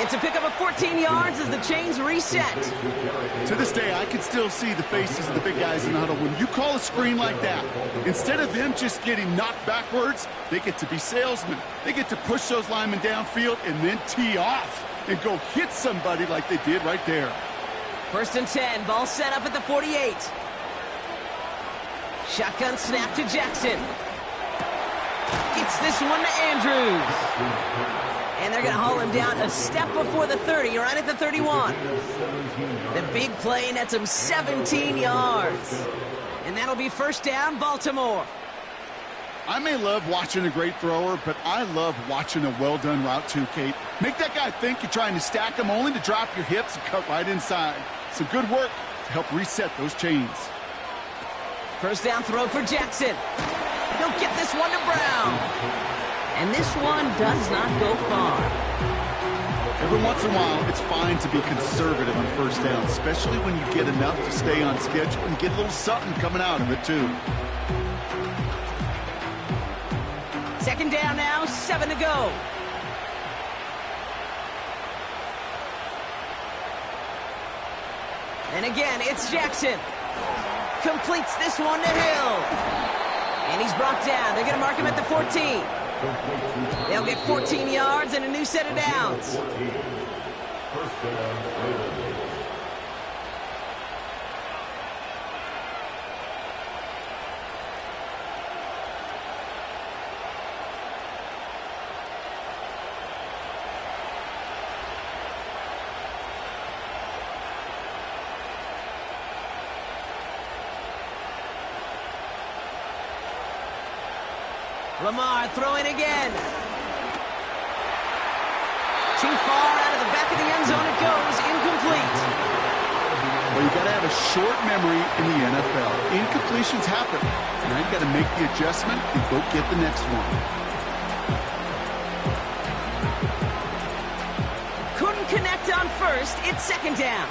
It's a pickup of 14 yards as the chains reset. To this day, I can still see the faces of the big guys in the huddle. When you call a screen like that, instead of them just getting knocked backwards, they get to be salesmen. They get to push those linemen downfield and then tee off and go hit somebody like they did right there. 1st and 10, ball set up at the 48. Shotgun snap to Jackson. Gets this one to Andrews. And they're going to haul him down a step before the 30, right at the 31. The big play nets him 17 yards. And that'll be 1st down, Baltimore. I may love watching a great thrower, but I love watching a well-done route too, Kate. Make that guy think you're trying to stack him only to drop your hips and cut right inside. Some good work to help reset those chains. First down throw for Jackson. He'll get this one to Brown. And this one does not go far. Every once in a while, it's fine to be conservative on first down, especially when you get enough to stay on schedule and get a little something coming out of it, too. Second down now, 7 to go. And again, it's Jackson. Completes this one to Hill. And he's brought down. They're going to mark him at the 14. They'll get 14 yards and a new set of downs. First down, Raiders. Lamar throwing again. Too far out of the back of the end zone it goes. Incomplete. Well, you got to have a short memory in the NFL. Incompletions happen. Now you got to make the adjustment and go get the next one. Couldn't connect on first. It's second down.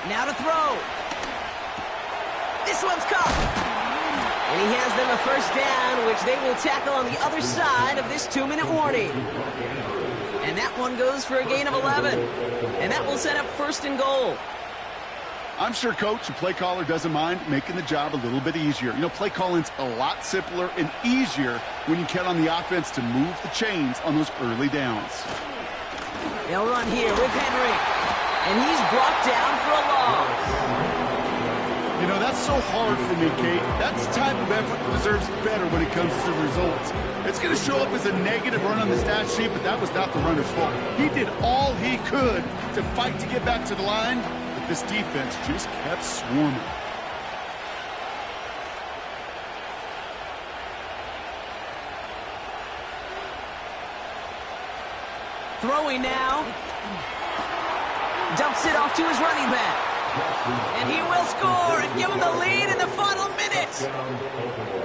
Now to throw. This one's caught. And he has them a first down, which they will tackle on the other side of this 2-minute warning. And that one goes for a gain of 11. And that will set up first and goal. I'm sure coach and play caller doesn't mind making the job a little bit easier. You know, play calling's a lot simpler and easier when you count on the offense to move the chains on those early downs. They'll run here with Henry. And he's brought down for a loss. You know, that's so hard for me, Kate. That's the type of effort that deserves better when it comes to results. It's going to show up as a negative run on the stat sheet, but that was not the runner's fault. He did all he could to fight to get back to the line, but this defense just kept swarming. Throwing now. Dumps it off to his running back. And he will score and give him the lead in the final minute.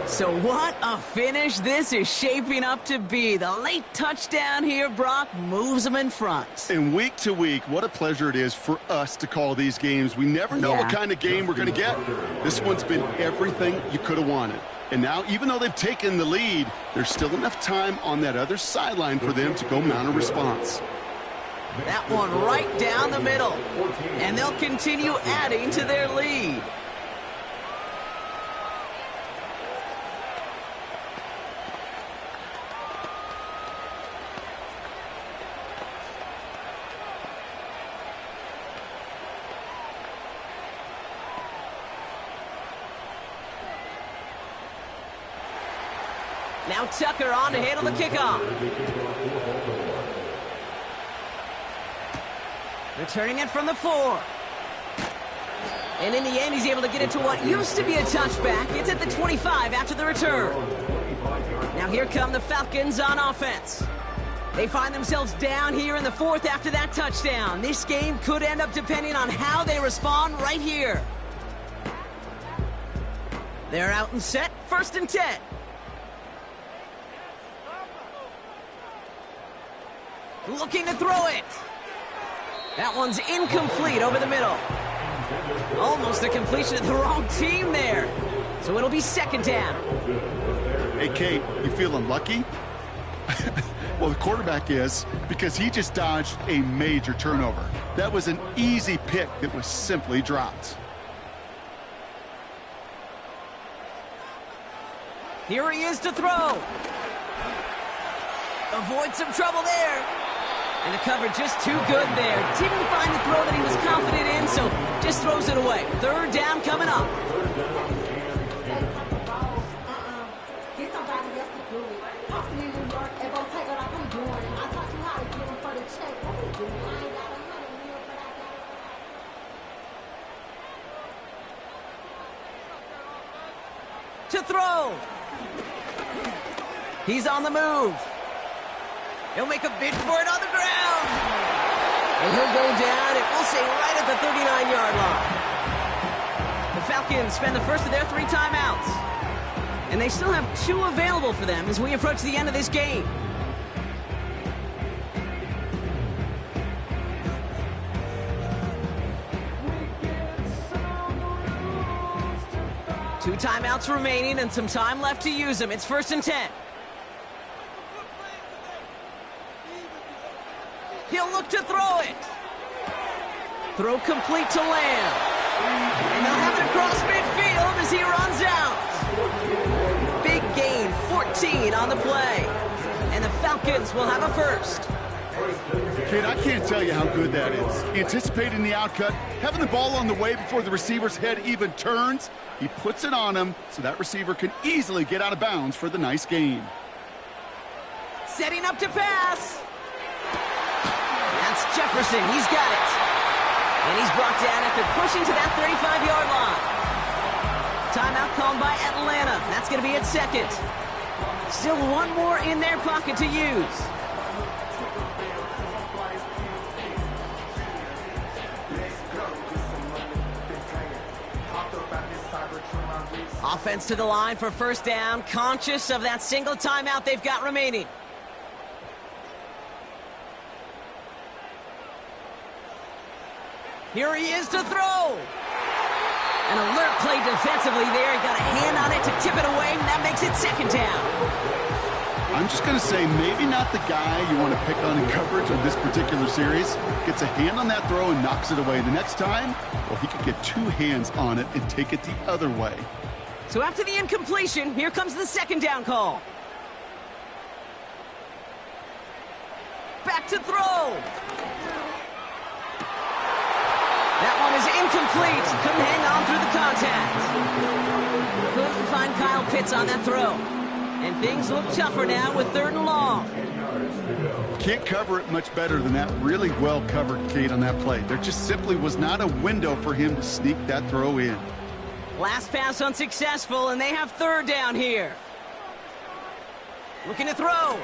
So what a finish this is shaping up to be. The late touchdown here, Brock, moves them in front. And week to week, what a pleasure it is for us to call these games. We never know what kind of game we're going to get. This one's been everything you could have wanted. And now, even though they've taken the lead, there's still enough time on that other sideline for them to go mount a response. That one right down the middle. And they'll continue adding to their lead. Now Tucker on to handle the kickoff. Returning it from the 4. And in the end, he's able to get it to what used to be a touchback. It's at the 25 after the return. Now here come the Falcons on offense. They find themselves down here in the 4th after that touchdown. This game could end up depending on how they respond right here. They're out and set, 1st and 10. Looking to throw it. That one's incomplete over the middle. Almost a completion of the wrong team there. So it'll be 2nd down. Hey, Kate, you feeling lucky? Well, the quarterback is, because he just dodged a major turnover. That was an easy pick that was simply dropped. Here he is to throw. Avoid some trouble there. And the cover just too good there. Didn't find the throw that he was confident in, so just throws it away. 3rd down coming up. to throw. He's on the move. He'll make a bid for it on the ground. And he'll go down, and we'll say right at the 39-yard line. The Falcons spend the first of their 3 timeouts. And they still have 2 available for them as we approach the end of this game. Two timeouts remaining and some time left to use them. It's 1st and 10. He'll look to throw it. Throw complete to Lamb. And they'll have it across midfield as he runs out. Big gain, 14 on the play. And the Falcons will have a first. Kid, I can't tell you how good that is. Anticipating the outcut, having the ball on the way before the receiver's head even turns. He puts it on him so that receiver can easily get out of bounds for the nice gain. Setting up to pass. That's Jefferson. He's got it. And he's brought down after pushing to that 35-yard line. Timeout called by Atlanta. That's going to be its 2nd. Still 1 more in their pocket to use. Offense to the line for 1st down, conscious of that single timeout they've got remaining. Here he is to throw. An alert play defensively there. He got a hand on it to tip it away, and that makes it 2nd down. I'm just going to say maybe not the guy you want to pick on in coverage on this particular series. Gets a hand on that throw and knocks it away. The next time, well, he could get 2 hands on it and take it the other way. So after the incompletion, here comes the 2nd down call. Back to throw. That one is incomplete. Couldn't hang on through the contact. Couldn't find Kyle Pitts on that throw. And things look tougher now with 3rd and long. Can't cover it much better than that. Really well covered, Kate, on that play. There just simply was not a window for him to sneak that throw in. Last pass unsuccessful, and they have 3rd down here. Looking to throw.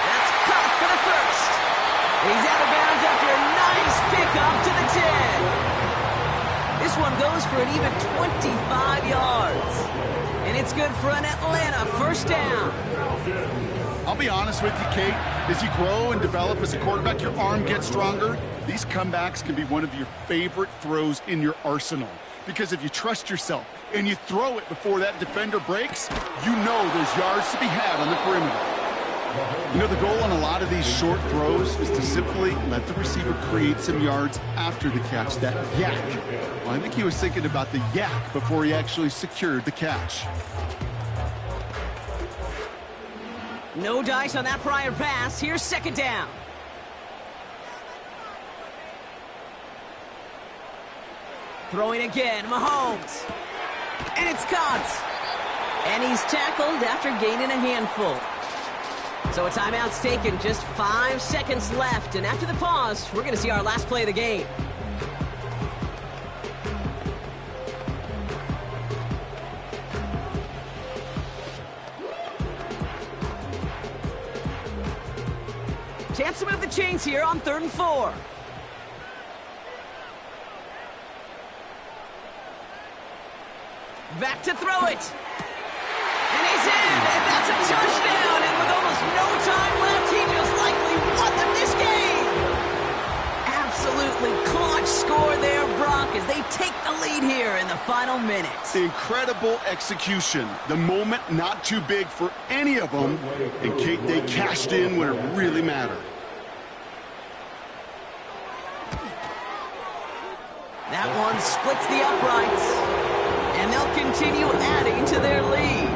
That's caught for the first. He's out of bounds after a nice pickup to the 10. This one goes for an even 25 yards. And it's good for an Atlanta 1st down. I'll be honest with you, Kate. As you grow and develop as a quarterback, your arm gets stronger. These comebacks can be one of your favorite throws in your arsenal. Because if you trust yourself and you throw it before that defender breaks, you know there's yards to be had on the perimeter. You know, the goal on a lot of these short throws is to simply let the receiver create some yards after the catch, that yak. Well, I think he was thinking about the yak before he actually secured the catch. No dice on that prior pass. Here's 2nd down. Throwing again, Mahomes. And it's caught. And he's tackled after gaining a handful. So a timeout's taken, just 5 seconds left. And after the pause, we're going to see our last play of the game. Chance to move the chains here on 3rd and 4. Back to throw it. And he's in, and that's a touchdown. And with almost no time left, he just likely won them this game. Absolutely clutch score there, Brock, as they take the lead here in the final minutes. Incredible execution. The moment not too big for any of them. And Kate, they cashed in when it really mattered. That one splits the uprights. And they'll continue adding to their lead.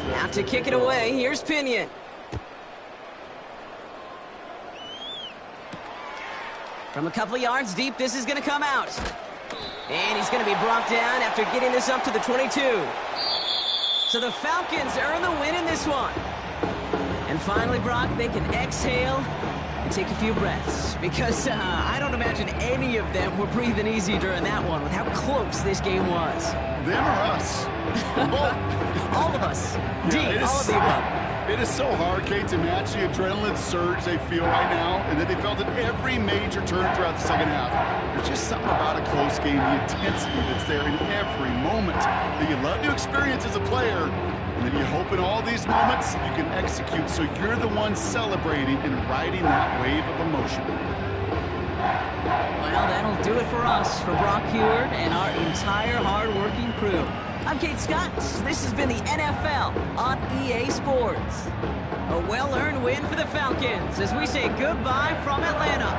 Now to kick it away, here's Pinion. From a couple of yards deep, this is going to come out. And he's going to be brought down after getting this up to the 22. So the Falcons earn the win in this one. And finally, Brock, they can exhale and take a few breaths. Because I don't imagine any of them were breathing easy during that one with how close this game was. Them or us? Both. All of us. Yeah, All of the above. It is so hard, Kate, to match the adrenaline surge they feel right now, and that they felt at every major turn throughout the second half. There's just something about a close game, the intensity that's there in every moment that you love to experience as a player, and then you hope in all these moments you can execute so you're the one celebrating and riding that wave of emotion. Well, that'll do it for us, for Brock Huard and our entire hard-working crew. I'm Kate Scott. This has been the NFL on EA Sports. A well-earned win for the Falcons as we say goodbye from Atlanta.